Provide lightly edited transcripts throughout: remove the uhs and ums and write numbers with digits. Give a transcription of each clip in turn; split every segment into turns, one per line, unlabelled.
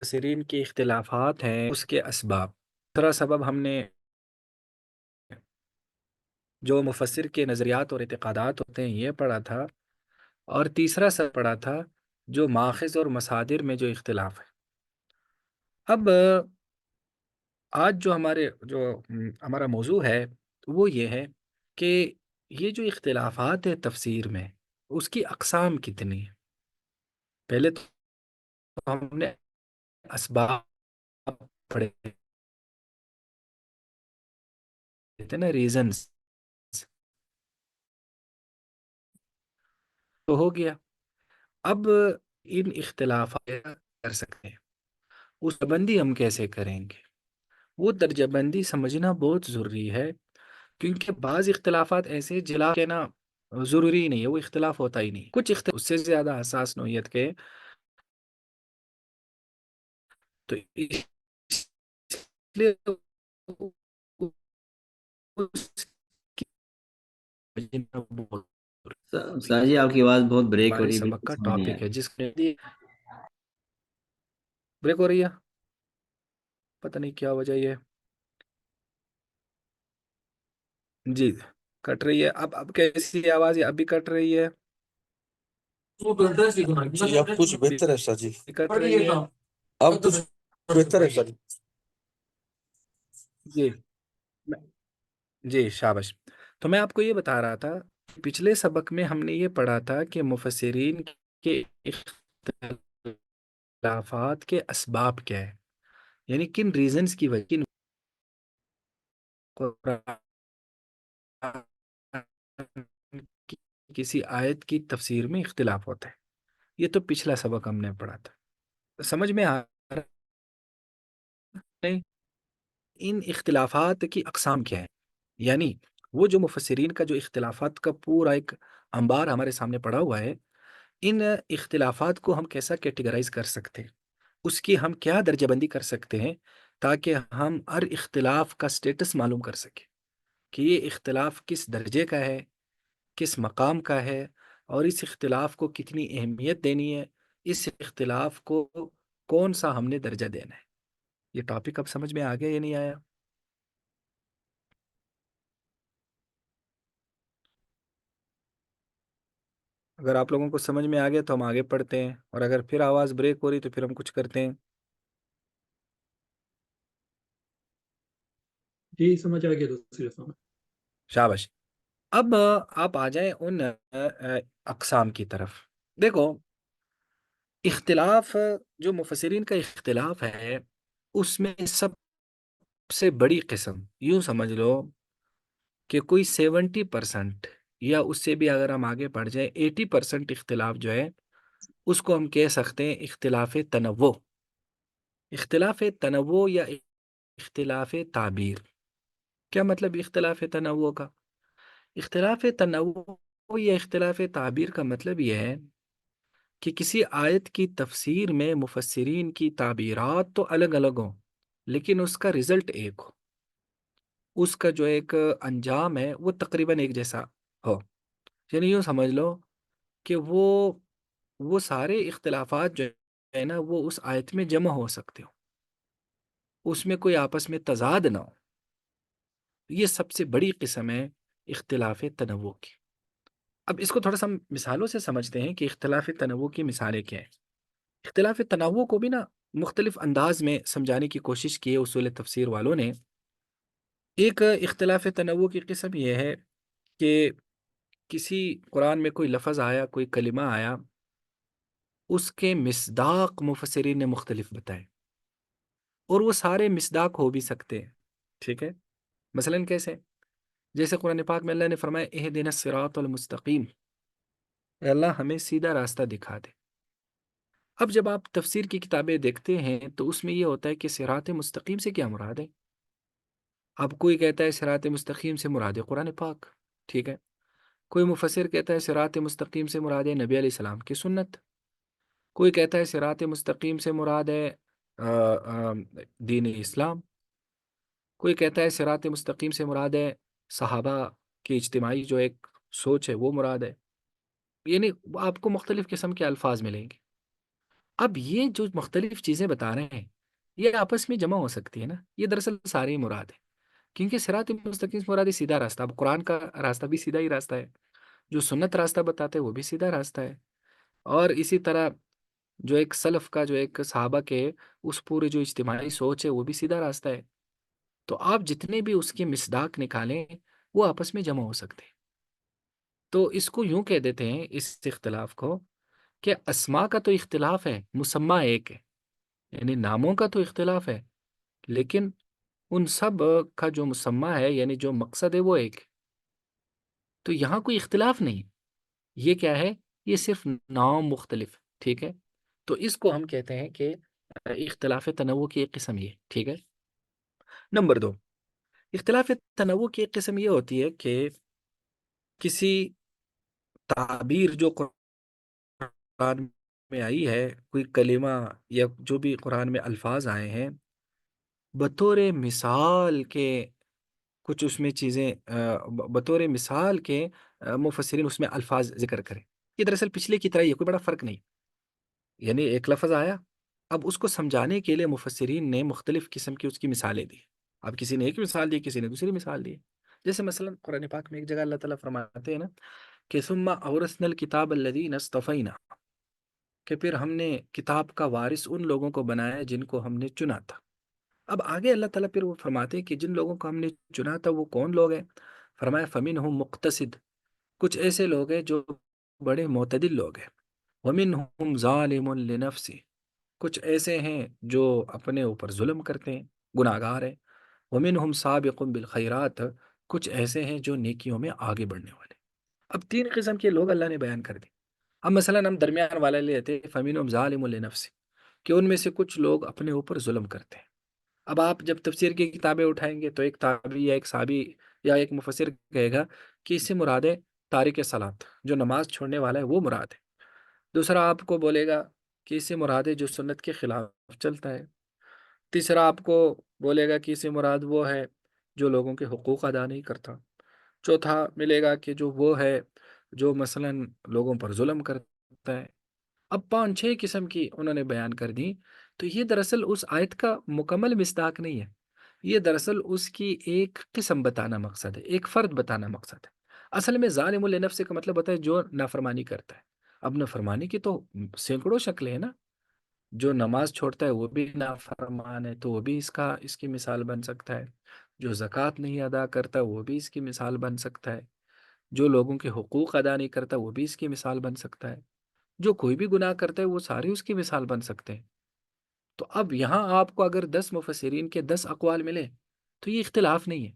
مفسرین کے اختلافات ہیں اس کے اسباب۔ دوسرا سبب ہم نے جو مفسر کے نظریات اور اعتقادات ہوتے ہیں یہ پڑھا تھا، اور تیسرا سبب پڑھا تھا جو ماخذ اور مصادر میں جو اختلاف ہے۔ اب آج جو ہمارا موضوع ہے وہ یہ ہے کہ یہ جو اختلافات ہے تفسیر میں اس کی اقسام کتنی ہیں۔ پہلے تو ہم نے اسباب پڑھے تھے نا، ریزنز تو ہو گیا۔ اب ان اختلافات کر سکتے ہیں، اس درجہ بندی ہم کیسے کریں گے؟ وہ درجہ بندی سمجھنا بہت ضروری ہے، کیونکہ بعض اختلافات ایسے جلا کے نا ضروری ہی نہیں ہے، وہ اختلاف ہوتا ہی نہیں، کچھ اختلاف اس سے زیادہ حساس نوعیت کے، تو اس لیے اس کی وجہ میں بول
سر جی آپ کی آواز بہت بریک ہو
ہمارے
رہی ہے،
سبق
بالکل
کا
سمجھ نہیں آ
ٹاپک
رہی۔
ہے جس میں بریک ہو رہی ہے، پتہ نہیں کیا وجہ یہ ہے۔ جی کٹ رہی ہے، اب کیسی آواز ہے؟ اب بھی کٹ رہی ہے؟
جی اب کچھ بہتر ہے سر جی،
کٹ رہی ہے؟
اب کچھ بہتر ہے سر جی۔
جی میں- جی شابش۔ تو میں آپ کو یہ بتا رہا تھا، پچھلے سبق میں ہم نے یہ پڑھا تھا کہ مفسرین کے اختلافات کے اسباب کیا ہے، یعنی کن ریزنز کی وجہ قرآن کی کسی آیت کی تفسیر میں اختلاف ہوتا ہے۔ یہ تو پچھلا سبق ہم نے پڑھا تھا، سمجھ میں آ رہا ہے؟ ان اختلافات کی اقسام کیا ہے، یعنی وہ جو مفسرین کا جو اختلافات کا پورا ایک انبار ہمارے سامنے پڑا ہوا ہے، ان اختلافات کو ہم کیسا کیٹیگرائز کر سکتے ہیں، اس کی ہم کیا درجہ بندی کر سکتے ہیں، تاکہ ہم ہر اختلاف کا سٹیٹس معلوم کر سکیں کہ یہ اختلاف کس درجے کا ہے، کس مقام کا ہے، اور اس اختلاف کو کتنی اہمیت دینی ہے، اس اختلاف کو کون سا ہم نے درجہ دینا ہے۔ یہ ٹاپک اب سمجھ میں آ گیا یا نہیں آیا؟ اگر آپ لوگوں کو سمجھ میں آ گیا تو ہم آگے پڑھتے ہیں، اور اگر پھر آواز بریک ہو رہی تو پھر ہم کچھ کرتے ہیں۔
جی سمجھ آ گیا دوسری دفعہ میں۔
شابش۔ اب آپ آ جائیں ان اقسام کی طرف۔ دیکھو، اختلاف جو مفسرین کا اختلاف ہے اس میں سب سے بڑی قسم یوں سمجھ لو کہ کوئی 70% یا اس سے بھی اگر ہم آگے بڑھ جائیں 80% اختلاف جو ہے اس کو ہم کہہ سکتے ہیں اختلاف تنوع۔ اختلاف تنوع یا اختلاف تعبیر، کیا مطلب اختلاف تنوع کا؟ اختلاف تنوع یا اختلاف تعبیر کا مطلب یہ ہے کہ کسی آیت کی تفسیر میں مفسرین کی تعبیرات تو الگ الگ ہوں، لیکن اس کا رزلٹ ایک ہو، اس کا جو ایک انجام ہے وہ تقریباً ایک جیسا ہو۔ یعنی یوں سمجھ لو کہ وہ سارے اختلافات جو ہے نا وہ اس آیت میں جمع ہو سکتے ہو، اس میں کوئی آپس میں تضاد نہ ہو۔ یہ سب سے بڑی قسم ہے اختلاف تنوع کی۔ اب اس کو تھوڑا سا ہم مثالوں سے سمجھتے ہیں کہ اختلاف تنوع کی مثالیں کیا ہیں۔ اختلاف تنوع کو بھی نا مختلف انداز میں سمجھانے کی کوشش کی ہے اصول تفسیر والوں نے۔ ایک اختلاف تنوع کی قسم یہ ہے کہ کسی قرآن میں کوئی لفظ آیا، کوئی کلمہ آیا، اس کے مصداق مفسرین نے مختلف بتائے، اور وہ سارے مصداق ہو بھی سکتے ہیں، ٹھیک ہے؟ مثلاً کیسے؟ جیسے قرآن پاک میں اللہ نے فرمایا اہدنا الصراط المستقیم، اے اللہ ہمیں سیدھا راستہ دکھا دے۔ اب جب آپ تفسیر کی کتابیں دیکھتے ہیں تو اس میں یہ ہوتا ہے کہ صراط مستقیم سے کیا مراد ہے؟ اب کوئی کہتا ہے صراط مستقیم سے مراد ہے قرآن پاک، ٹھیک ہے؟ کوئی مفسر کہتا ہے صراط مستقیم سے مراد ہے نبی علیہ السلام کی سنت، کوئی کہتا ہے صراط مستقیم سے مراد ہے دین اسلام، کوئی کہتا ہے صراط مستقیم سے مراد ہے صحابہ کی اجتماعی جو ایک سوچ ہے وہ مراد ہے۔ یعنی آپ کو مختلف قسم کے الفاظ ملیں گے۔ اب یہ جو مختلف چیزیں بتا رہے ہیں یہ آپس میں جمع ہو سکتی ہے نا، یہ دراصل ساری مراد ہے، کیونکہ صراط مستقیم سے مراد یہ سیدھا راستہ، اب قرآن کا راستہ بھی سیدھا ہی راستہ ہے، جو سنت راستہ بتاتے ہیں وہ بھی سیدھا راستہ ہے، اور اسی طرح جو ایک سلف کا جو ایک صحابہ کے اس پورے جو اجتماعی سوچ ہے وہ بھی سیدھا راستہ ہے، تو آپ جتنے بھی اس کے مصداق نکالیں وہ آپس میں جمع ہو سکتے ہیں۔ تو اس کو یوں کہہ دیتے ہیں اس اختلاف کو کہ اسما کا تو اختلاف ہے، مسمہ ایک ہے، یعنی ناموں کا تو اختلاف ہے، لیکن ان سب کا جو مسمہ ہے یعنی جو مقصد ہے وہ ایک ہے۔ تو یہاں کوئی اختلاف نہیں، یہ کیا ہے؟ یہ صرف نام مختلف، ٹھیک ہے؟ تو اس کو ہم کہتے ہیں کہ اختلاف تنوع کی ایک قسم یہ، ٹھیک ہے؟ نمبر دو، اختلاف تنوع کی ایک قسم یہ ہوتی ہے کہ کسی تعبیر جو قرآن میں آئی ہے، کوئی کلمہ یا جو بھی قرآن میں الفاظ آئے ہیں، بطور مثال کے کچھ اس میں چیزیں بطور مثال کے مفسرین اس میں الفاظ ذکر کریں۔ یہ دراصل پچھلے کی طرح یہ کوئی بڑا فرق نہیں، یعنی ایک لفظ آیا، اب اس کو سمجھانے کے لیے مفسرین نے مختلف قسم کی اس کی مثالیں دی، اب کسی نے ایک مثال دی، کسی نے دوسری مثال دی، جیسے مثلا قرآن پاک میں ایک جگہ اللہ تعالیٰ فرماتے ہیں نا کہ ثم اورثنا الکتاب الذین اصطفینا، کہ پھر ہم نے کتاب کا وارث ان لوگوں کو بنایا جن کو ہم نے چنا تھا۔ اب آگے اللہ تعالیٰ پھر وہ فرماتے ہیں کہ جن لوگوں کو ہم نے چنا تھا وہ کون لوگ ہیں؟ فرمایا فمنہم مقتصد، کچھ ایسے لوگ ہیں جو بڑے معتدل لوگ ہیں، ومنہم ظالم لنفسہ، کچھ ایسے ہیں جو اپنے اوپر ظلم کرتے ہیں، گناہ گار ہیں، ومنہم سابق بالخیرات، کچھ ایسے ہیں جو نیکیوں میں آگے بڑھنے والے۔ اب تین قسم کے لوگ اللہ نے بیان کر دی۔ اب مثلا ہم درمیان والا لیتے ہیں فمنہم ظالم لنفسہ، کہ ان میں سے کچھ لوگ اپنے اوپر ظلم کرتے ہیں۔ اب آپ جب تفسیر کی کتابیں اٹھائیں گے تو ایک تابعی یا ایک صحابی یا ایک مفسر کہے گا کہ اس سے مراد ہے تارک صلاۃ، جو نماز چھوڑنے والا ہے وہ مراد ہے۔ دوسرا آپ کو بولے گا کہ اس سے مراد ہے جو سنت کے خلاف چلتا ہے۔ تیسرا آپ کو بولے گا کہ اس سے مراد وہ ہے جو لوگوں کے حقوق ادا نہیں کرتا۔ چوتھا ملے گا کہ جو وہ ہے جو مثلا لوگوں پر ظلم کرتا ہے۔ اب پانچ چھ قسم کی انہوں نے بیان کر دی، تو یہ دراصل اس آیت کا مکمل مصداق نہیں ہے، یہ دراصل اس کی ایک قسم بتانا مقصد ہے، ایک فرد بتانا مقصد ہے۔ اصل میں ظالم لنفس کا مطلب ہوتا ہے جو نافرمانی کرتا ہے۔ اب نافرمانی کی تو سینکڑوں شکلیں ہیں نا، جو نماز چھوڑتا ہے وہ بھی نافرمان ہے تو وہ بھی اس کی مثال بن سکتا ہے، جو زکوٰۃ نہیں ادا کرتا وہ بھی اس کی مثال بن سکتا ہے، جو لوگوں کے حقوق ادا نہیں کرتا وہ بھی اس کی مثال بن سکتا ہے، جو کوئی بھی گناہ کرتا ہے وہ سارے اس کی مثال بن سکتے ہیں۔ تو اب یہاں آپ کو اگر 10 مفسرین کے 10 اقوال ملے تو یہ اختلاف نہیں ہے،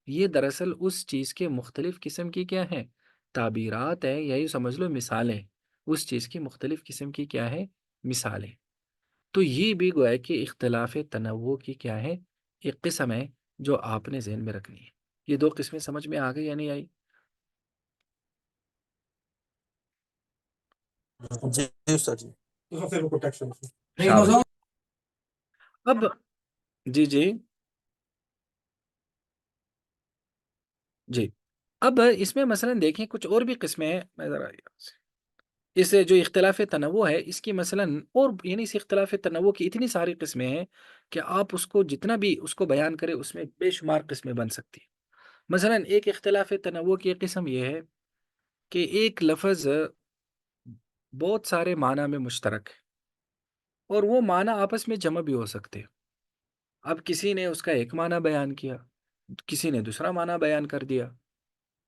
یہ دراصل اس چیز کے مختلف قسم کی کیا ہیں؟ تعبیرات ہیں، یہی سمجھ لو مثالیں، اس چیز کی مختلف قسم کی کیا ہے؟ مثالیں۔ تو یہ بھی گویا کہ اختلاف تنوع کی کیا ہے؟ ایک قسم ہے جو آپ نے ذہن میں رکھنی ہے۔ یہ دو قسمیں سمجھ میں آ گئی یا نہیں آئی؟
جی استاد جی۔
شاباش۔ اب جی جی جی، اب اس میں مثلا دیکھیں کچھ اور بھی قسمیں ہیں، میں ذرا یہاں سے اس جو اختلاف تنوع ہے اس کی مثلا اور یعنی اس اختلاف تنوع کی اتنی ساری قسمیں ہیں کہ آپ اس کو جتنا بھی اس کو بیان کریں اس میں بے شمار قسمیں بن سکتی ہیں۔ مثلا ایک اختلاف تنوع کی ایک قسم یہ ہے کہ ایک لفظ بہت سارے معنی میں مشترک ہے اور وہ معنی آپس میں جمع بھی ہو سکتے ہیں۔ اب کسی نے اس کا ایک معنی بیان کیا، کسی نے دوسرا معنی بیان کر دیا،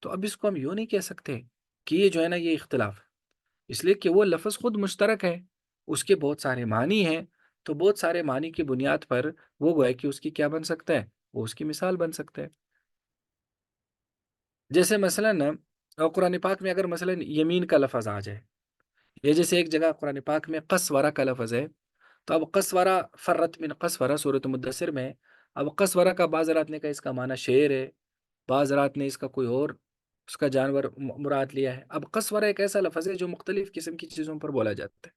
تو اب اس کو ہم یوں نہیں کہہ سکتے کہ یہ جو ہے نا یہ اختلاف ہے، اس لیے کہ وہ لفظ خود مشترک ہے، اس کے بہت سارے معنی ہیں، تو بہت سارے معنی کی بنیاد پر وہ گویا کہ اس کی کیا بن سکتا ہے؟ وہ اس کی مثال بن سکتا ہے۔ جیسے مثلا قرآن پاک میں اگر مثلا یمین کا لفظ آ جائے، یا جیسے ایک جگہ قرآن پاک میں قسورہ کا لفظ ہے، تو اب قسورہ فرت من قسورہ سورۃ مدثر میں، اب قسورہ کا بعض رات نے کہا اس کا معنی شیر ہے، بعض رات نے اس کا کوئی اور اس کا جانور مراد لیا ہے۔ اب قسورہ ایک ایسا لفظ ہے جو مختلف قسم کی چیزوں پر بولا جاتا ہے،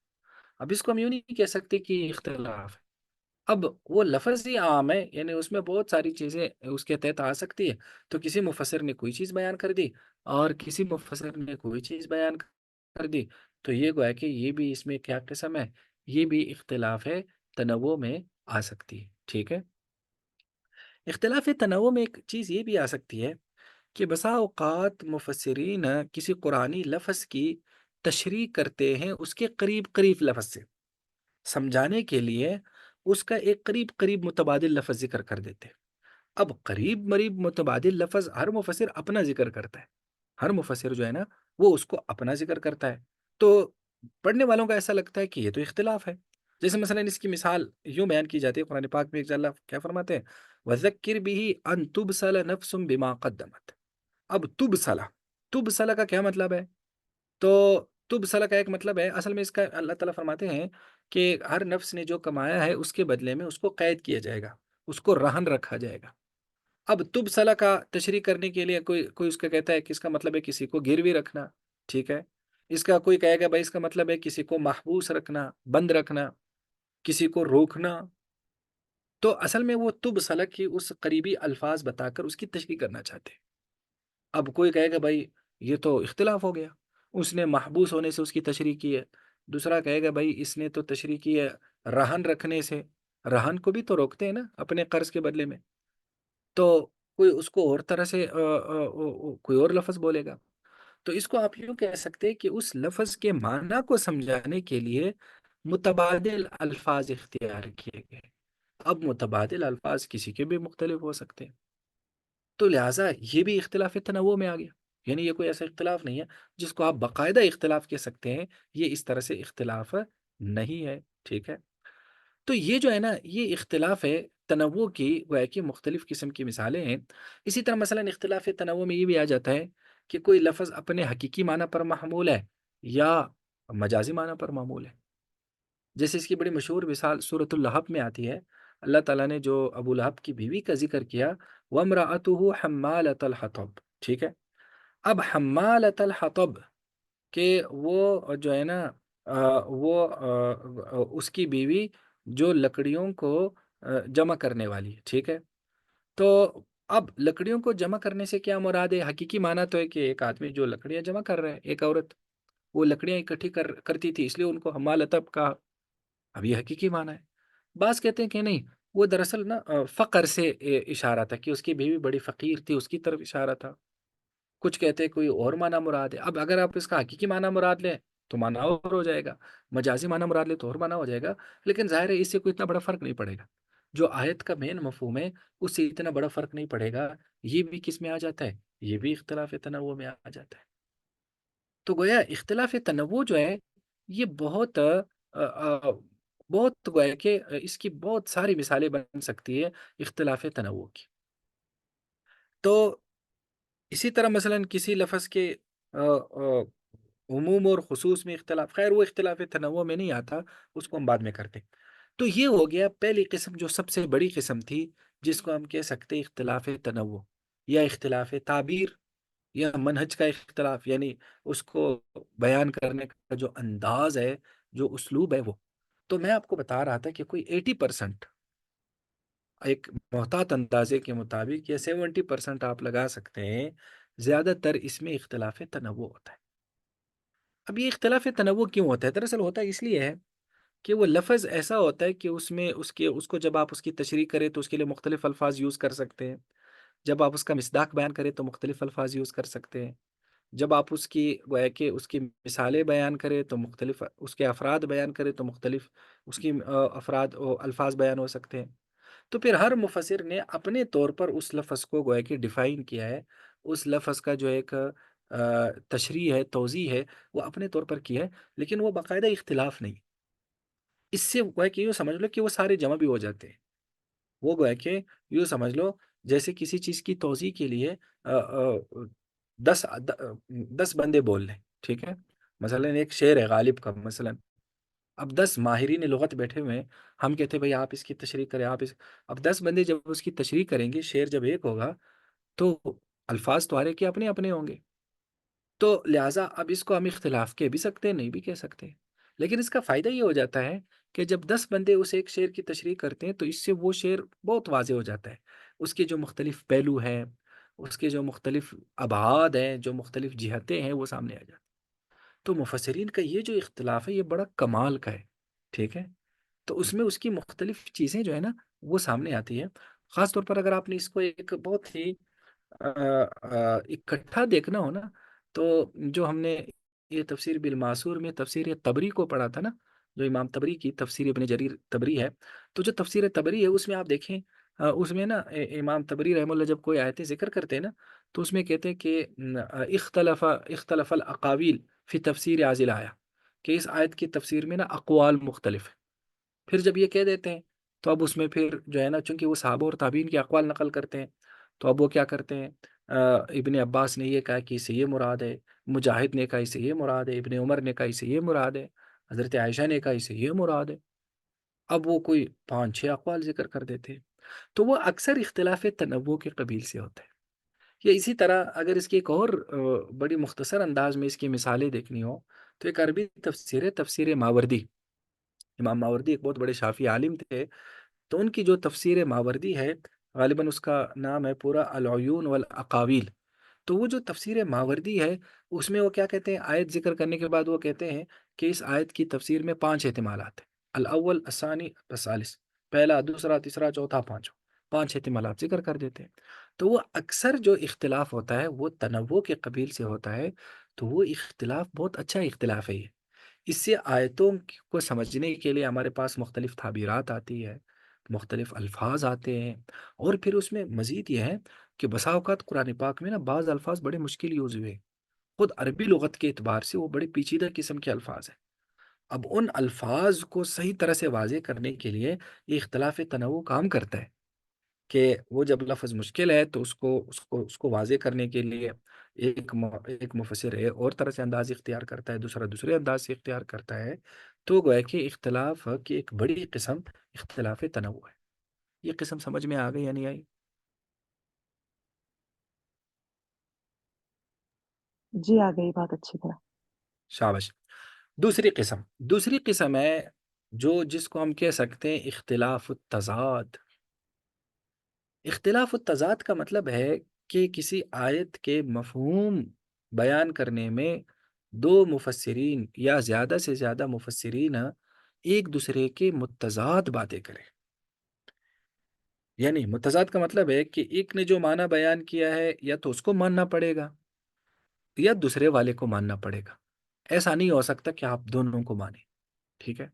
اب اس کو ہم یوں نہیں کہہ سکتے کہ یہ اختلاف ہے۔ اب وہ لفظ ہی عام ہے، یعنی اس میں بہت ساری چیزیں اس کے تحت آ سکتی ہے، تو کسی مفسر نے کوئی چیز بیان کر دی اور کسی مفسر نے کوئی چیز بیان کر دی، تو یہ گویا کہ یہ بھی اس میں کیا قسم ہے؟ یہ بھی اختلاف تنوع میں آ سکتی ہے، ٹھیک ہے۔ اختلاف تنوع میں ایک چیز یہ بھی آ سکتی ہے کہ بسا اوقات مفسرین کسی قرآنی لفظ کی تشریح کرتے ہیں اس کے قریب قریب لفظ سے، سمجھانے کے لیے اس کا ایک قریب قریب متبادل لفظ ذکر کر دیتے ہیں۔ اب قریب مریب متبادل لفظ ہر مفسر اپنا ذکر کرتا ہے، ہر مفسر جو ہے نا وہ اس کو اپنا ذکر کرتا ہے، تو پڑھنے والوں کا ایسا لگتا ہے کہ یہ تو اختلاف ہے۔ جیسے مثلا اس کی مثال یوں بیان کی جاتی ہے قرآن پاک میں، ایک اللہ کیا فرماتے ہیں، وَذَكِّرْ بِهِ أَن تُبْصَلَ نَفْسٌ بِمَا قَدَّمَتْ۔ اب تبصلہ کا کیا مطلب ہے؟ تو تبصلہ کا ایک مطلب ہے، اصل میں اس کا اللہ تعالیٰ فرماتے ہیں کہ ہر نفس نے جو کمایا ہے اس کے بدلے میں اس کو قید کیا جائے گا، اس کو رہن رکھا جائے گا۔ اب تبصلہ کا تشریح کرنے کے لیے کوئی اس کا کہتا ہے کہ اس کا مطلب ہے کسی کو گروی رکھنا، ٹھیک ہے۔ اس کا کوئی کہے گا بھائی اس کا مطلب ہے کسی کو محبوس رکھنا، بند رکھنا، کسی کو روکنا۔ تو اصل میں وہ تبصلہ کی اس قریبی الفاظ بتا کر اس کی تشریح کرنا چاہتے ہیں۔ اب کوئی کہے گا بھائی یہ تو اختلاف ہو گیا، اس نے محبوس ہونے سے اس کی تشریح کی ہے، دوسرا کہے گا بھائی اس نے تو تشریح کی ہے رہن رکھنے سے، رہن کو بھی تو روکتے ہیں نا اپنے قرض کے بدلے میں، تو کوئی اس کو اور طرح سے کوئی اور لفظ بولے گا۔ تو اس کو آپ یوں کہہ سکتے ہیں کہ اس لفظ کے معنی کو سمجھانے کے لیے متبادل الفاظ اختیار کیے گئے۔ اب متبادل الفاظ کسی کے بھی مختلف ہو سکتے ہیں، تو لہٰذا یہ بھی اختلاف تنوع میں آ گیا۔ یعنی یہ کوئی ایسا اختلاف نہیں ہے جس کو آپ باقاعدہ اختلاف کہہ سکتے ہیں، یہ اس طرح سے اختلاف نہیں ہے، ٹھیک ہے۔ تو یہ جو ہے نا یہ اختلاف تنوع کی گویا کہ مختلف قسم کی مثالیں ہیں۔ اسی طرح مثلا اختلاف تنوع میں یہ بھی آ جاتا ہے کہ کوئی لفظ اپنے حقیقی معنی پر محمول ہے یا مجازی معنی پر محمول ہے۔ جیسے اس کی بڑی مشہور مثال سورۃ اللہب میں آتی ہے، اللہ تعالیٰ نے جو ابو لہب کی بیوی کا ذکر کیا، وَامْرَأَتُهُ حَمَّالَةَ الْحَطَبِ، ٹھیک ہے۔ اب حمالۃ الحطب کہ وہ جو ہے نا وہ اس کی بیوی جو لکڑیوں کو جمع کرنے والی ہے، ٹھیک ہے۔ تو اب لکڑیوں کو جمع کرنے سے کیا مراد ہے؟ حقیقی معنی تو ہے کہ ایک آدمی جو لکڑیاں جمع کر رہا ہے، ایک عورت وہ لکڑیاں اکٹھی کرتی تھی، اس لیے ان کو حمالتب کہا۔ اب یہ حقیقی معنی ہے۔ بعض کہتے ہیں کہ نہیں، وہ دراصل نا فقر سے اشارہ تھا کہ اس کی بیوی بڑی فقیر تھی، اس کی طرف اشارہ تھا۔ کچھ کہتے ہیں کوئی اور معنی مراد ہے۔ اب اگر آپ اس کا حقیقی معنی مراد لیں تو معنی اور ہو جائے گا، مجازی معنی مراد لیں تو اور معنی ہو جائے گا، لیکن ظاہر ہے اس سے کوئی اتنا بڑا فرق نہیں پڑے گا۔ جو آیت کا مین مفہوم ہے اس سے اتنا بڑا فرق نہیں پڑے گا۔ یہ بھی کس میں آ جاتا ہے؟ یہ بھی اختلاف تنوع میں آ جاتا ہے۔ تو گویا اختلاف تنوع جو ہے یہ بہت گویا کہ اس کی بہت ساری مثالیں بن سکتی ہے اختلاف تنوع کی۔ تو اسی طرح مثلا کسی لفظ کے عموم اور خصوص میں اختلاف، خیر وہ اختلاف تنوع میں نہیں آتا، اس کو ہم بعد میں کرتے۔ تو یہ ہو گیا پہلی قسم جو سب سے بڑی قسم تھی، جس کو ہم کہہ سکتے ہیں اختلاف تنوع یا اختلاف تعبیر یا منہج کا اختلاف، یعنی اس کو بیان کرنے کا جو انداز ہے، جو اسلوب ہے وہ۔ تو میں آپ کو بتا رہا تھا کہ کوئی 80% ایک محتاط اندازے کے مطابق یا 70% آپ لگا سکتے ہیں، زیادہ تر اس میں اختلاف تنوع ہوتا ہے۔ اب یہ اختلاف تنوع کیوں ہوتا ہے؟ دراصل ہوتا ہے اس لیے ہے کہ وہ لفظ ایسا ہوتا ہے کہ اس میں اس کو جب آپ اس کی تشریح کریں تو اس کے لیے مختلف الفاظ یوز کر سکتے ہیں، جب آپ اس کا مصداق بیان کریں تو مختلف الفاظ یوز کر سکتے ہیں، جب آپ اس کی گویا کہ اس کی مثالیں بیان کریں تو مختلف، اس کے افراد بیان کریں تو مختلف اس کی افراد الفاظ بیان ہو سکتے ہیں۔ تو پھر ہر مفسر نے اپنے طور پر اس لفظ کو گویا کہ ڈیفائن کیا ہے، اس لفظ کا جو ایک تشریح ہے، توضیح ہے، وہ اپنے طور پر کی ہے، لیکن وہ باقاعدہ اختلاف نہیں۔ اس سے گویا کہ یوں سمجھ لو کہ وہ سارے جمع بھی ہو جاتے ہیں۔ وہ گویا کہ یوں سمجھ لو جیسے کسی چیز کی توضیح کے لیے 10 بندے بول لیں، ٹھیک ہے۔ مثلا ایک شعر ہے غالب کا، مثلا اب 10 ماہرین لغت بیٹھے ہوئے ہیں، ہم کہتے ہیں بھائی آپ اس کی تشریح کریں، اب 10 بندے جب اس کی تشریح کریں گے، شعر جب ایک ہوگا تو الفاظ تمہارے کے اپنے اپنے ہوں گے، تو لہٰذا اب اس کو ہم اختلاف کہہ بھی سکتے ہیں، نہیں بھی کہہ سکتے، لیکن اس کا فائدہ یہ ہو جاتا ہے کہ جب 10 بندے اس ایک شعر کی تشریح کرتے ہیں تو اس سے وہ شعر بہت واضح ہو جاتا ہے، اس کے جو مختلف پہلو ہیں، اس کے جو مختلف ابعاد ہیں، جو مختلف جہتیں ہیں، وہ سامنے آ جاتی ہیں۔ تو مفسرین کا یہ جو اختلاف ہے یہ بڑا کمال کا ہے، ٹھیک ہے، تو اس میں اس کی مختلف چیزیں جو ہے نا وہ سامنے آتی ہے. خاص طور پر اگر آپ نے اس کو ایک بہت ہی اکٹھا دیکھنا ہو نا، تو جو ہم نے یہ تفسیر بالماسور میں تفسیر تبری کو پڑھا تھا نا، جو امام تبری کی تفسیر ابن جریر تبری ہے، تو جو تفسیر تبری ہے اس میں آپ دیکھیں، اس میں نا امام تبری رحمہ اللہ جب کوئی آیتیں ذکر کرتے ہیں نا، تو اس میں کہتے ہیں کہ اختلف الاقاویل فی تفسیر عازل آیا، کہ اس آیت کی تفسیر میں نا اقوال مختلف ہیں. پھر جب یہ کہہ دیتے ہیں تو اب اس میں پھر جو ہے نا، چونکہ وہ صحابہ اور تابعین کے اقوال نقل کرتے ہیں، تو اب وہ کیا کرتے ہیں، ابن عباس نے یہ کہا کہ اس سے یہ مراد ہے، مجاہد نے کہا اس سے یہ مراد ہے، ابن عمر نے کہا اس سے یہ مراد ہے، حضرت عائشہ نے کہا اس سے یہ مراد ہے. اب وہ کوئی 5 6 اقوال ذکر کر دیتے ہیں. تو وہ اکثر اختلاف تنوع کے قبیل سے ہوتا ہے. یا اسی طرح اگر اس کی ایک اور بڑی مختصر انداز میں اس کی مثالیں دیکھنی ہو، تو ایک عربی تفسیر ہے، تفسیر ماوردی. امام ماوردی ایک بہت بڑے شافی عالم تھے، تو ان کی جو تفسیر ماوردی ہے، غالباً اس کا نام ہے پورا العیون والاقاویل. تو وہ جو تفسیر ماوردی ہے، اس میں وہ کیا کہتے ہیں، آیت ذکر کرنے کے بعد وہ کہتے ہیں کہ اس آیت کی تفسیر میں 5 احتمالات ہیں. الاول الثانی الثالث، پہلا دوسرا تیسرا چوتھا پانچواں، 5 احتمالات ذکر کر دیتے ہیں. تو وہ اکثر جو اختلاف ہوتا ہے وہ تنوع کے قبیل سے ہوتا ہے. تو وہ اختلاف بہت اچھا اختلاف ہے. یہ اس سے آیتوں کو سمجھنے کے لیے ہمارے پاس مختلف تعبیرات آتی ہے، مختلف الفاظ آتے ہیں. اور پھر اس میں مزید یہ ہے کہ بسا اوقات قرآن پاک میں نا بعض الفاظ بڑے مشکل یوز ہوئے، خود عربی لغت کے اعتبار سے وہ بڑے پیچیدہ قسم کے الفاظ ہیں. اب ان الفاظ کو صحیح طرح سے واضح کرنے کے لیے یہ اختلاف تنوع کام کرتا ہے، کہ وہ جب لفظ مشکل ہے تو اس کو واضح کرنے کے لیے ایک مفسر ہے اور طرح سے انداز اختیار کرتا ہے، دوسرا دوسرے انداز سے اختیار کرتا ہے. تو گویا کہ اختلاف کی ایک بڑی قسم اختلاف تنوع ہے. یہ قسم سمجھ میں آ گئی یا نہیں آئی؟
جی آ گئی بات اچھی طرح.
شابش. دوسری قسم ہے جس کو ہم کہہ سکتے ہیں اختلاف التضاد. اختلاف التضاد کا مطلب ہے کہ کسی آیت کے مفہوم بیان کرنے میں دو مفسرین یا زیادہ سے زیادہ مفسرین ایک دوسرے کے متضاد باتیں کریں. یعنی متضاد کا مطلب ہے کہ ایک نے جو معنی بیان کیا ہے یا تو اس کو ماننا پڑے گا یا دوسرے والے کو ماننا پڑے گا. ایسا نہیں ہو سکتا کہ آپ دونوں کو مانیں. ٹھیک ہے.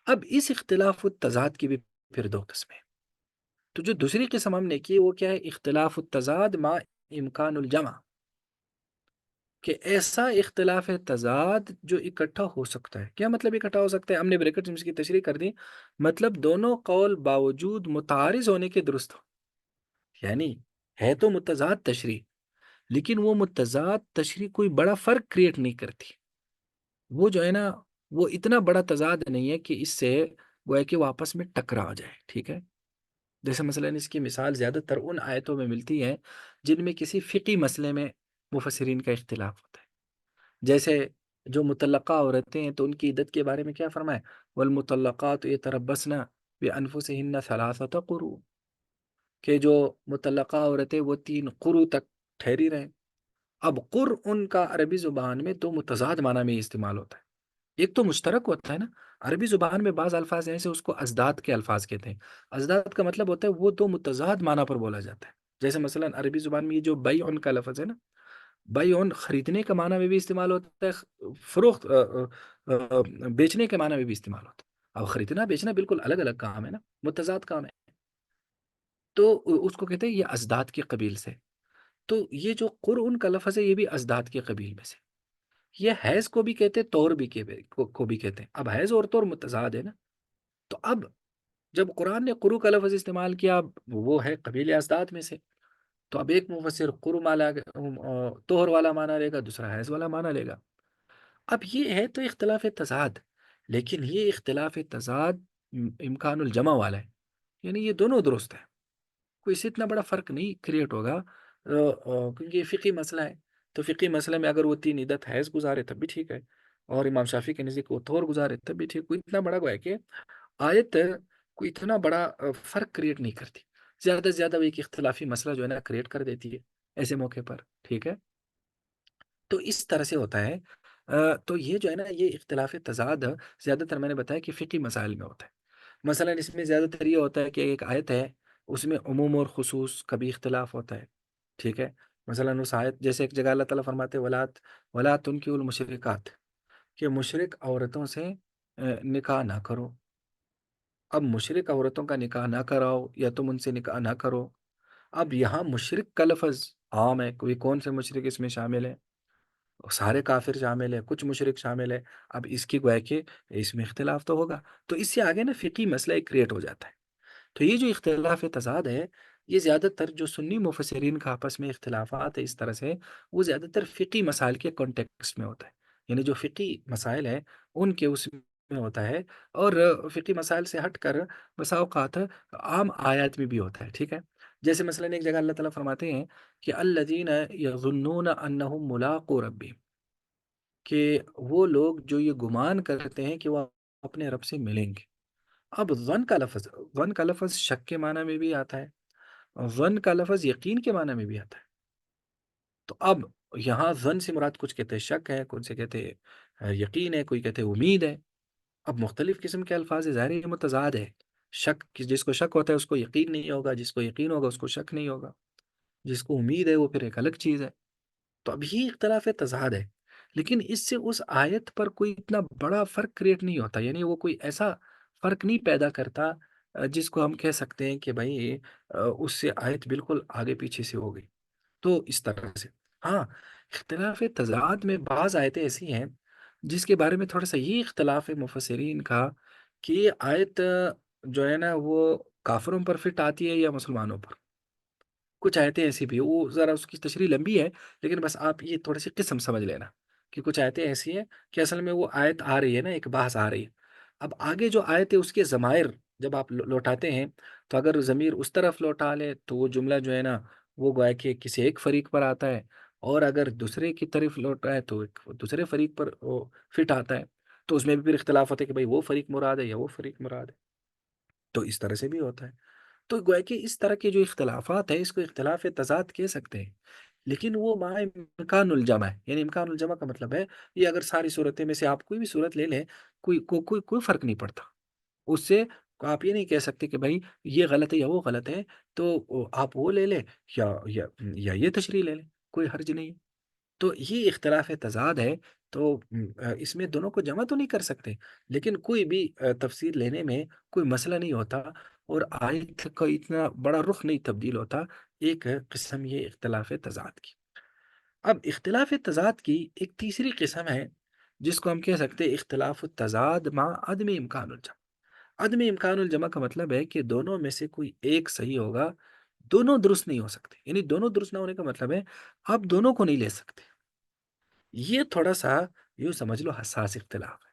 اب اس اختلاف التضاد کی بھی پھر 2 قسمیں. تو جو دوسری قسم ہم نے کی وہ کیا ہے، اختلاف التضاد مع امکان الجمع. کہ ایسا اختلاف تضاد جو اکٹھا ہو سکتا ہے. کیا مطلب اکٹھا ہو سکتا ہے؟ ہم نے بریکٹ میں اس کی تشریح کر دی. مطلب دونوں قول باوجود متعارض ہونے کے درست ہو. یعنی ہے تو متضاد تشریح، لیکن وہ متضاد تشریح کوئی بڑا فرق کریٹ نہیں کرتی. وہ جو ہے نا وہ اتنا بڑا تضاد نہیں ہے کہ اس سے وہ ہے کہ وہ آپس میں ٹکرا جائے. ٹھیک ہے. جیسے مثلا اس کی مثال زیادہ تر ان آیتوں میں ملتی ہے جن میں کسی فقی مسئلے میں مفسرین کا اختلاف ہوتا ہے. جیسے جو مطلقہ عورتیں ہیں تو ان کی عدت کے بارے میں کیا فرمائے، والمطلقات یتربصن بانفسہن ثلاثۃ قروء، کہ جو مطلقہ عورتیں وہ 3 قروء تک ٹھہری رہیں. اب قر ان کا عربی زبان میں 2 متضاد معنی میں استعمال ہوتا ہے. ایک تو مشترک ہوتا ہے نا، عربی زبان میں بعض الفاظ ایسے اس کو ازداد کے الفاظ کہتے ہیں. ازداد کا مطلب ہوتا ہے وہ 2 متضاد معنی پر بولا جاتا ہے. جیسے مثلا عربی زبان میں یہ جو بیع کا لفظ ہے نا، بیع خریدنے کا معنی میں بھی استعمال ہوتا ہے، فروخت بیچنے کے معنی میں بھی استعمال ہوتا ہے. اب خریدنا بیچنا بالکل الگ الگ کام ہے نا، متضاد کام ہے. تو اس کو کہتے ہیں یہ ازداد کے قبیل سے. تو یہ جو قرآن کا لفظ ہے یہ بھی ازداد کے قبیل میں سے. یہ حیض کو بھی کہتے ہیں، طور بھی کو بھی کہتے ہیں. اب حیض اور طور متضاد ہے نا. تو اب جب قرآن نے قرو کا لفظ استعمال کیا، اب وہ ہے قبیل ازداد میں سے. تو اب ایک مفسر قرو مالا طہر والا معنی لے گا، دوسرا حیض والا معنی لے گا. اب یہ ہے تو اختلاف تضاد، لیکن یہ اختلاف تضاد امکان الجمع والا ہے. یعنی یہ دونوں درست ہے، کوئی سے اتنا بڑا فرق نہیں کریٹ ہوگا. کیونکہ یہ فقی مسئلہ ہے. تو فقی مسئلے میں اگر وہ 3 عدت حیض گزارے تب بھی ٹھیک ہے، اور امام شافعی کے نزدیک وہ طور گزارے تب بھی ٹھیک. کوئی اتنا بڑا گویا کہ آیت کوئی اتنا بڑا فرق کریٹ نہیں کرتی. زیادہ سے زیادہ وہ ایک اختلافی مسئلہ جو ہے نا کریٹ کر دیتی ہے ایسے موقع پر. ٹھیک ہے. تو اس طرح سے ہوتا ہے. تو یہ جو ہے نا یہ اختلاف تضاد زیادہ تر میں نے بتایا کہ فقی مسائل میں ہوتا ہے، مثلا اس میں زیادہ تر یہ ہوتا ہے کہ ایک آیت ہے، اس میں عموم اور خصوص کا بھی اختلاف ہوتا ہے، ٹھیک ہے؟ مثلا اس آیت جیسے ایک جگہ اللہ تعالیٰ فرماتے ولا تنکحوا المشرکات، کہ مشرک عورتوں سے نکاح نہ کرو۔ اب مشرک عورتوں کا نکاح نہ کراؤ یا تم ان سے نکاح نہ کرو، اب یہاں مشرک کا لفظ عام ہے، کوئی کون سے مشرک اس میں شامل ہے؟ سارے کافر شامل ہے، کچھ مشرک شامل ہے۔ اب اس کی گویا کہ اس میں اختلاف تو ہوگا، تو اس سے آگے نا فقی مسئلہ ایک کریٹ ہو جاتا ہے۔ تو یہ جو اختلاف تضاد ہے، یہ زیادہ تر جو سنی مفسرین کا آپس میں اختلافات ہے اس طرح سے، وہ زیادہ تر فقی مسائل کے کانٹیکسٹ میں ہوتا ہے، یعنی جو فقی مسائل ہیں ان کے اس میں ہوتا ہے، اور فقی مسائل سے ہٹ کر بسا اوقات عام آیات میں بھی ہوتا ہے، ٹھیک ہے؟ جیسے مثلا ایک جگہ اللہ تعالیٰ فرماتے ہیں کہ الذین یظنون انہم ملاقو ربہم، کہ وہ لوگ جو یہ گمان کرتے ہیں کہ وہ اپنے رب سے ملیں گے۔ اب ظن کا لفظ شک کے معنی میں بھی آتا ہے، ظن کا لفظ یقین کے معنی میں بھی آتا ہے۔ تو اب یہاں ظن سے مراد کچھ کہتے ہیں شک ہے، کچھ سے کہتے ہیں یقین ہے، کوئی کہتے ہیں امید ہے۔ اب مختلف قسم کے الفاظ ظاہر ہے، یہ متضاد ہے۔ شک جس کو شک ہوتا ہے اس کو یقین نہیں ہوگا، جس کو یقین ہوگا اس کو شک نہیں ہوگا، جس کو امید ہے وہ پھر ایک الگ چیز ہے۔ تو اب یہ اختلاف تضاد ہے، لیکن اس سے اس آیت پر کوئی اتنا بڑا فرق کریٹ نہیں ہوتا، یعنی وہ کوئی ایسا فرق نہیں پیدا کرتا جس کو ہم کہہ سکتے ہیں کہ بھائی اس سے آیت بالکل آگے پیچھے سے ہو گئی۔ تو اس طرح سے ہاں، اختلاف تضاد میں بعض آیتیں ایسی ہیں جس کے بارے میں تھوڑا سا یہ اختلاف ہے مفسرین کا کہ یہ آیت جو ہے نا وہ کافروں پر فٹ آتی ہے یا مسلمانوں پر۔ کچھ آیتیں ایسی بھی ہیں، وہ ذرا اس کی تشریح لمبی ہے، لیکن بس آپ یہ تھوڑی سی قسم سمجھ لینا کہ کچھ آیتیں ایسی ہیں کہ اصل میں وہ آیت آ رہی ہے نا، ایک بحث آ رہی ہے۔ اب آگے جو آیت ہے اس کے ضمائر جب آپ لوٹاتے ہیں، تو اگر ضمیر اس طرف لوٹا لے تو وہ جملہ جو ہے نا وہ گویا کہ کسی ایک فریق پر آتا ہے، اور اگر دوسرے کی طرف لوٹا ہے تو ایک دوسرے فریق پر وہ فٹ آتا ہے۔ تو اس میں بھی پھر اختلاف ہوتا ہے کہ بھائی وہ فریق مراد ہے یا وہ فریق مراد ہے، تو اس طرح سے بھی ہوتا ہے۔ تو گویا کہ اس طرح کے جو اختلافات ہیں اس کو اختلاف تضاد کہہ سکتے ہیں، لیکن وہ مع امکان الجمع ہے، یعنی امکان الجمع کا مطلب ہے یہ اگر ساری صورتیں میں سے آپ کوئی بھی صورت لے لیں، کوئی فرق نہیں پڑتا اس سے۔ آپ یہ نہیں کہہ سکتے کہ بھائی یہ غلط ہے یا وہ غلط ہے، تو آپ وہ لے لیں یا یہ تشریح لے لیں، کوئی حرج نہیں ہے۔ تو یہ اختلاف تضاد ہے، تو اس میں دونوں کو جمع تو نہیں کر سکتے، لیکن کوئی بھی تفسیر لینے میں کوئی مسئلہ نہیں ہوتا، اور آیت کا اتنا بڑا رخ نہیں تبدیل ہوتا ایک قسم یہ اختلاف تضاد کی۔ اب اختلاف تضاد کی ایک تیسری قسم ہے جس کو ہم کہہ سکتے ہیں اختلاف التضاد مع عدم امکان الجمع۔ عدم امکان الجمع کا مطلب ہے کہ دونوں میں سے کوئی ایک صحیح ہوگا، دونوں درست نہیں ہو سکتے، یعنی دونوں درست نہ ہونے کا مطلب ہے آپ دونوں کو نہیں لے سکتے۔ یہ تھوڑا سا یوں سمجھ لو حساس اختلاف ہے،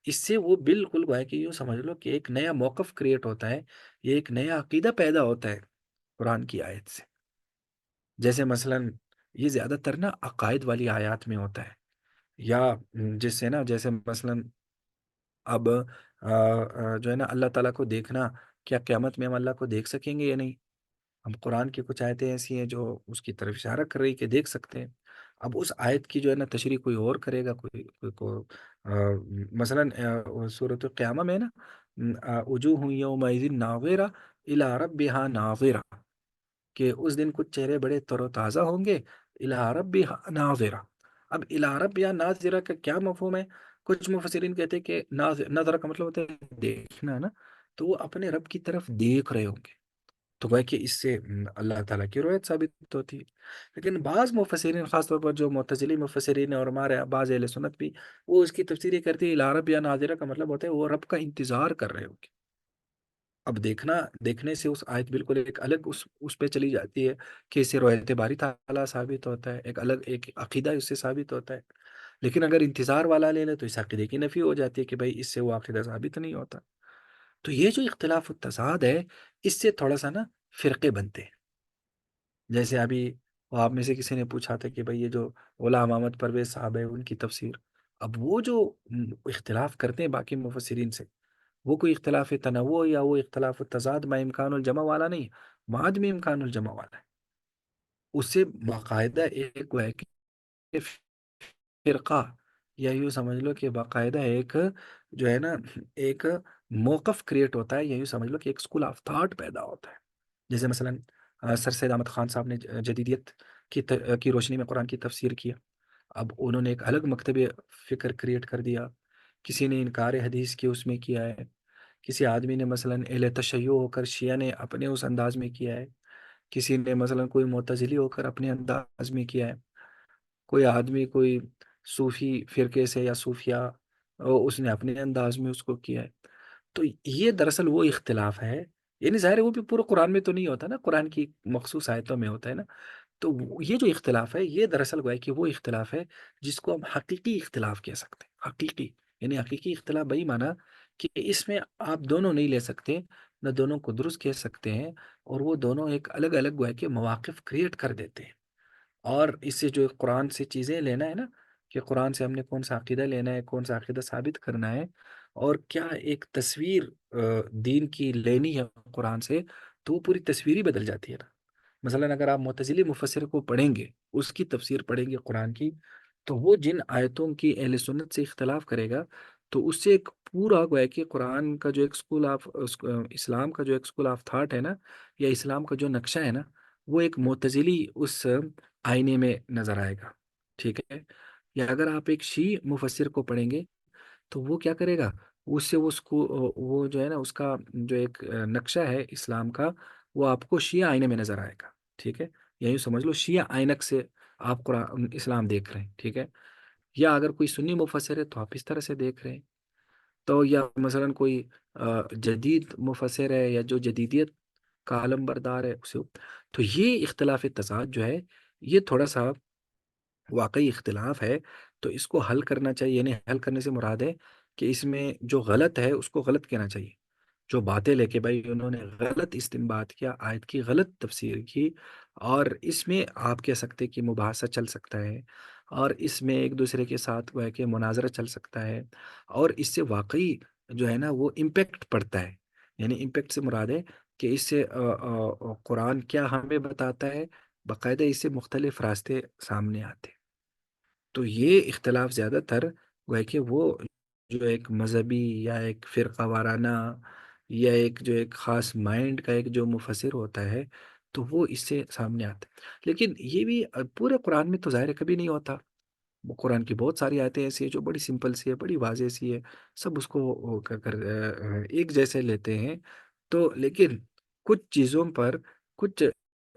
اس سے وہ بالکل گویا کہ یوں سمجھ لو کہ ایک نیا موقف کریٹ ہوتا ہے، یہ ایک نیا عقیدہ پیدا ہوتا ہے قرآن کی آیت سے۔ جیسے مثلا یہ زیادہ تر نا عقائد والی آیات میں ہوتا ہے، یا جس سے نا جیسے مثلا اب جو ہے نا اللہ تعالیٰ کو دیکھنا، کیا قیامت میں ہم اللہ کو دیکھ سکیں گے یا نہیں؟ ہم قرآن کی کچھ آیتیں ایسی ہیں جو اس کی طرف اشارہ کر رہی کہ دیکھ سکتے ہیں۔ اب اس آیت کی جو ہے نا تشریح کوئی اور کرے گا، مثلا صورت القیامہ میں نا وجوہ یومئذ ناظرہ الی ربہا ناظرہ، کہ اس دن کچھ چہرے بڑے تر و تازہ ہوں گے، الی ربہا ناظرہ۔ اب الی ربہا ناظرہ کا کیا مفہوم ہے؟ کچھ مفسرین کہتے ہیں کہ نظرہ کا مطلب ہوتا ہے دیکھنا نا، تو وہ اپنے رب کی طرف دیکھ رہے ہوں گے، تو گویا کہ اس سے اللہ تعالیٰ کی روایت ثابت ہوتی ہے۔ لیکن بعض مفسرین، خاص طور پر جو معتزلی مفسرین ہیں اور ہمارے بعض اہل سنت بھی، وہ اس کی تفسیر یہ کرتی ہے الی رب یا ناظرہ کا مطلب ہوتا ہے وہ رب کا انتظار کر رہے ہوں گے۔ اب دیکھنے سے اس آیت بالکل ایک الگ اس پہ چلی جاتی ہے کہ اس سے روایت باری تعالیٰ ثابت ہوتا ہے، ایک عقیدہ اس سے ثابت ہوتا ہے۔ لیکن اگر انتظار والا لے لے تو اس عقیدے کی نفی ہو جاتی ہے کہ بھائی اس سے وہ عقیدہ ثابت نہیں ہوتا۔ تو یہ جو اختلاف التضاد ہے، اس سے تھوڑا سا نا فرقے بنتے ہیں۔ جیسے ابھی وہ آپ میں سے کسی نے پوچھا تھا کہ بھائی یہ جو غلام محمد پرویز صاحب ہے ان کی تفسیر، اب وہ جو اختلاف کرتے ہیں باقی مفسرین سے، وہ کوئی اختلاف تنوع یا وہ اختلاف التضاد میں امکان الجمع والا نہیں، بعد میں امکان الجمع والا ہے۔ اس سے باقاعدہ ایک وہ ہے کہ فرقہ یا یوں سمجھ لو کہ باقاعدہ ایک جو ہے نا ایک موقف کریٹ ہوتا ہے، یا یوں سمجھ لو کہ ایک اسکول آف تھاٹ پیدا ہوتا ہے. جیسے مثلا سر سید احمد خان صاحب نے جدیدیت کی روشنی میں قرآن کی تفسیر کیا. اب انہوں نے ایک الگ مکتب فکر کریٹ کر دیا. کسی نے انکار حدیث کی اس میں کیا ہے، کسی آدمی نے مثلا اہل تشیع ہو کر شیعہ نے اپنے اس انداز میں کیا ہے، کسی نے مثلا کوئی معتزلی ہو کر اپنے انداز میں کیا ہے، کوئی آدمی کوئی صوفی فرقے سے یا صوفیہ اس نے اپنے انداز میں اس کو کیا ہے. تو یہ دراصل وہ اختلاف ہے. یعنی ظاہر ہے وہ بھی پورے قرآن میں تو نہیں ہوتا نا، قرآن کی مخصوص آیتوں میں ہوتا ہے نا. تو یہ جو اختلاف ہے یہ دراصل گویا کہ وہ اختلاف ہے جس کو ہم حقیقی اختلاف کہہ سکتے ہیں. حقیقی یعنی حقیقی اختلاف بھائی مانا کہ اس میں آپ دونوں نہیں لے سکتے، نہ دونوں کو درست کہہ سکتے ہیں، اور وہ دونوں ایک الگ الگ گویا کہ مواقف کریٹ کر دیتے ہیں. اور اس سے جو قرآن سے چیزیں لینا ہے نا، کہ قرآن سے ہم نے کون سا عقیدہ لینا ہے، کون سا عقیدہ ثابت کرنا ہے، اور کیا ایک تصویر دین کی لینی ہے قرآن سے، تو وہ پوری تصویر ہی بدل جاتی ہے نا. مثلا اگر آپ معتزلی مفسر کو پڑھیں گے، اس کی تفسیر پڑھیں گے قرآن کی، تو وہ جن آیتوں کی اہل سنت سے اختلاف کرے گا، تو اس سے ایک پورا گویا کہ قرآن کا جو ایک اسکول آف اسلام کا جو ایک اسکول آف تھاٹ ہے نا، یا اسلام کا جو نقشہ ہے نا، وہ ایک معتزلی اس آئینے میں نظر آئے گا. ٹھیک ہے. یا اگر آپ ایک شیعی مفسر کو پڑھیں گے تو وہ کیا کرے گا، اس سے اس کو وہ جو ہے نا اس کا جو ایک نقشہ ہے اسلام کا، وہ آپ کو شیعہ آئینے میں نظر آئے گا. ٹھیک ہے. یہی سمجھ لو شیعہ آئینک سے آپ قرآن اسلام دیکھ رہے ہیں. ٹھیک ہے. یا اگر کوئی سنی مفسر ہے تو آپ اس طرح سے دیکھ رہے ہیں. تو یا مثلا کوئی جدید مفسر ہے یا جو جدیدیت کا علم بردار ہے اسے، تو یہ اختلاف تضاد جو ہے یہ تھوڑا سا واقعی اختلاف ہے. تو اس کو حل کرنا چاہیے. یعنی حل کرنے سے مراد ہے کہ اس میں جو غلط ہے اس کو غلط کہنا چاہیے. جو باتیں لے کے بھائی انہوں نے غلط استنباط کیا، آیت کی غلط تفسیر کی، اور اس میں آپ کہہ سکتے کہ مباحثہ چل سکتا ہے، اور اس میں ایک دوسرے کے ساتھ وہ ہے کہ مناظرہ چل سکتا ہے، اور اس سے واقعی جو ہے نا وہ امپیکٹ پڑتا ہے. یعنی امپیکٹ سے مراد ہے کہ اس سے قرآن کیا ہمیں بتاتا ہے، باقاعدہ اس سے مختلف راستے سامنے آتے ہیں. تو یہ اختلاف زیادہ تر وہ ہے کہ وہ جو ایک مذہبی یا ایک فرقہ وارانہ یا ایک جو ایک خاص مائنڈ کا ایک جو مفسر ہوتا ہے، تو وہ اس سے سامنے آتا ہے. لیکن یہ بھی پورے قرآن میں تو ظاہر ہے کبھی نہیں ہوتا. وہ قرآن کی بہت ساری آیتیں ایسی ہیں جو بڑی سمپل سی ہے، بڑی واضح سی ہے، سب اس کو وہ ایک جیسے لیتے ہیں. تو لیکن کچھ چیزوں پر، کچھ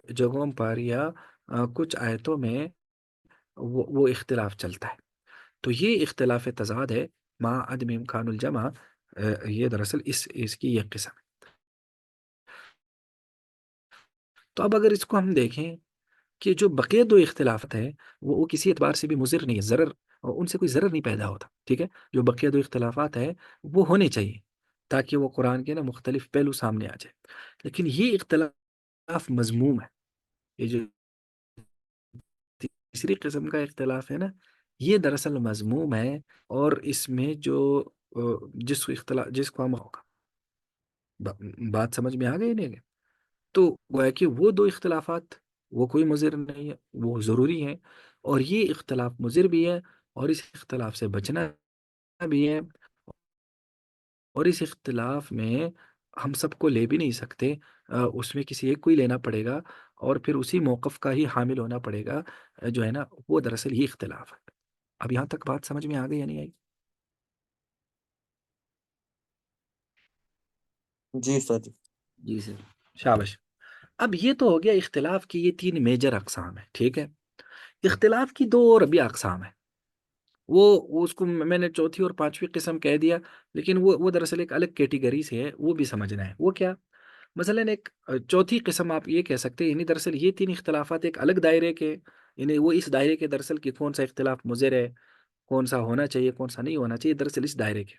جگہوں پر، یا کچھ آیتوں میں وہ اختلاف چلتا ہے. تو یہ اختلاف تضاد ہے مع عدم امکان الجمع. یہ دراصل اس کی یہ قسم ہے. تو اب اگر اس کو ہم دیکھیں کہ جو بقیہ دو اختلافات ہیں وہ کسی اعتبار سے بھی مضر نہیں ہے، ضرر ان سے کوئی ضرر نہیں پیدا ہوتا. ٹھیک ہے. جو بقیہ دو اختلافات ہیں وہ ہونے چاہیے تاکہ وہ قرآن کے نا مختلف پہلو سامنے آ جائے. لیکن یہ اختلاف مذموم ہے. یہ جو تیسری قسم کا اختلاف ہے نا، یہ دراصل مذموم ہے. اور اس میں جو جس کو ہم ہوگا بات سمجھ میں آ گئی نہیں گئی. تو گویا کہ وہ دو اختلافات وہ کوئی مضر نہیں ہے، وہ ضروری ہیں. اور یہ اختلاف مضر بھی ہے، اور اس اختلاف سے بچنا بھی ہے. اور اس اختلاف میں ہم سب کو لے بھی نہیں سکتے، اس میں کسی ایک کو ہی لینا پڑے گا، اور پھر اسی موقف کا ہی حامل ہونا پڑے گا. جو ہے نا وہ دراصل یہ اختلاف ہے. اب یہاں تک بات سمجھ میں آ گئی یا نہیں آئی؟
جی استاد جی.
جی سر. شاباش. اب یہ تو ہو گیا اختلاف کی یہ تین میجر اقسام ہے. ٹھیک ہے. اختلاف کی دو اور بھی اقسام ہے. وہ اس کو میں نے چوتھی اور پانچویں قسم کہہ دیا، لیکن وہ دراصل ایک الگ کیٹیگری سے ہے، وہ بھی سمجھنا ہے. وہ کیا؟ مثلا ایک چوتھی قسم آپ یہ کہہ سکتے ہیں، یعنی دراصل یہ تین اختلافات ایک الگ دائرے کے، یعنی وہ اس دائرے کے دراصل کہ کون سا اختلاف مضر ہے، کون سا ہونا چاہیے، کون سا نہیں ہونا چاہیے، دراصل اس دائرے کے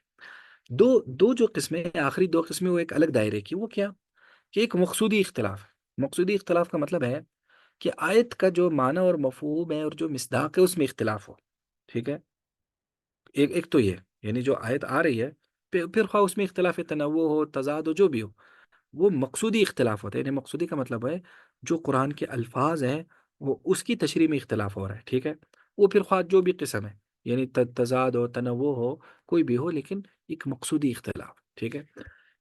دو دو جو قسمیں ہیں، آخری دو قسمیں وہ ایک الگ دائرے کی. وہ کیا؟ کہ ایک مقصودی اختلاف ہے. مقصودی اختلاف کا مطلب ہے کہ آیت کا جو معنی اور مفہوم ہے اور جو مصداق ہے اس میں اختلاف ہو. ٹھیک ہے. ایک تو یہ، یعنی جو آیت آ رہی ہے پھر خواہ اس میں اختلاف تنوع ہو، تضاد ہو، جو بھی ہو، وہ مقصودی اختلاف ہوتا ہے. یعنی مقصودی کا مطلب ہے جو قرآن کے الفاظ ہیں وہ اس کی تشریح میں اختلاف ہو رہا ہے. ٹھیک ہے. وہ پھر خواہ جو بھی قسم ہے، یعنی تضاد ہو، تنوع ہو، کوئی بھی ہو، لیکن ایک مقصودی اختلاف، ٹھیک ہے۔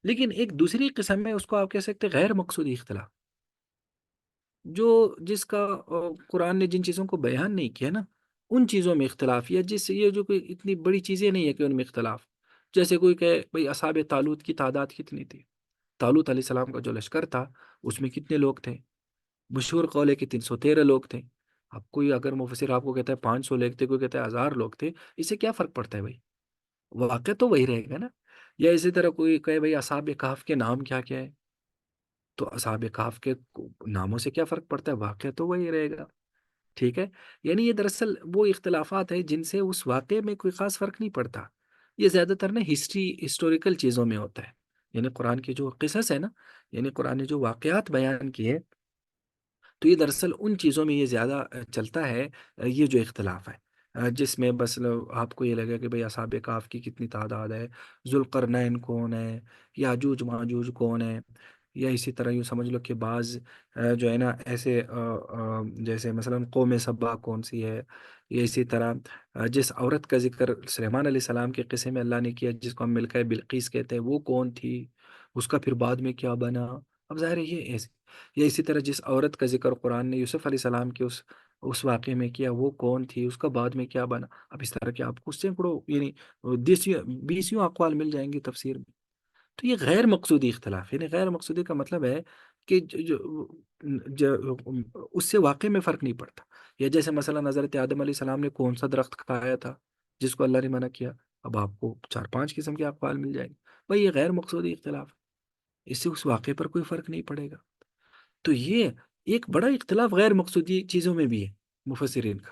لیکن ایک دوسری قسم ہے، اس کو آپ کہہ سکتے ہیں غیر مقصودی اختلاف، جو جس کا قرآن نے جن چیزوں کو بیان نہیں کیا نا، ان چیزوں میں اختلاف، یا جس یہ جو کوئی اتنی بڑی چیزیں نہیں ہے کہ ان میں اختلاف، جیسے کوئی کہے بھئی اصحاب طالوت کی تعداد کتنی تھی، طالوت علیہ السلام کا جو لشکر تھا اس میں کتنے لوگ تھے؟ مشہور قول ہے کہ 313 لوگ تھے۔ اب کوئی اگر مفسر آپ کو کہتا ہے 500 لوگ تھے، کوئی کہتا ہے 1000 لوگ تھے، اس سے کیا فرق پڑتا ہے بھائی؟ واقع تو وہی رہے گا نا۔ یا اسی طرح کوئی کہے بھائی اصحاب کہف کے نام کیا کیا ہے، تو اصحاب کہف کے ناموں سے کیا فرق پڑتا ہے؟ واقعہ تو وہی رہے گا، ٹھیک ہے۔ یعنی یہ دراصل وہ اختلافات ہیں جن سے اس واقعے میں کوئی خاص فرق نہیں پڑتا۔ یہ زیادہ تر نا ہسٹوریکل چیزوں میں ہوتا ہے، یعنی قرآن کی جو قصص ہے نا، یعنی قرآن نے جو واقعات بیان کیے، تو یہ دراصل ان چیزوں میں یہ زیادہ چلتا ہے، یہ جو اختلاف ہے، جس میں بس آپ کو یہ لگے کہ بھئی اصحاب کہف کی کتنی تعداد ہے، ذوالقرنین کون ہے، یاجوج ماجوج کون ہے، یا اسی طرح یوں سمجھ لو کہ بعض جو ہے نا ایسے جیسے مثلا قوم سبا کون سی ہے، یا اسی طرح جس عورت کا ذکر سلیمان علیہ السلام کے قصے میں اللہ نے کیا، جس کو ہم ملکہ بلقیس کہتے ہیں، وہ کون تھی، اس کا پھر بعد میں کیا بنا۔ اب ظاہر ہے یہ ایسے، یا اسی طرح جس عورت کا ذکر قرآن نے یوسف علیہ السلام کے اس واقعے میں کیا، وہ کون تھی، اس کا بعد میں کیا بنا۔ اب اس طرح کے آپ کو سینکڑوں، یعنی بیسیوں اقوال مل جائیں گے تفسیر میں۔ تو یہ غیر مقصودی اختلاف، یعنی غیر مقصودی کا مطلب ہے کہ اس سے واقعے میں فرق نہیں پڑتا۔ یا جیسے مثلا حضرت آدم علیہ السلام نے کون سا درخت کھایا تھا جس کو اللہ نے منع کیا، اب آپ کو 4 5 قسم کے اقوال مل جائیں گے۔ بھائی یہ غیر مقصودی اختلاف ہے، اس سے اس واقعے پر کوئی فرق نہیں پڑے گا۔ تو یہ ایک بڑا اختلاف غیر مقصودی چیزوں میں بھی ہے مفسرین کا،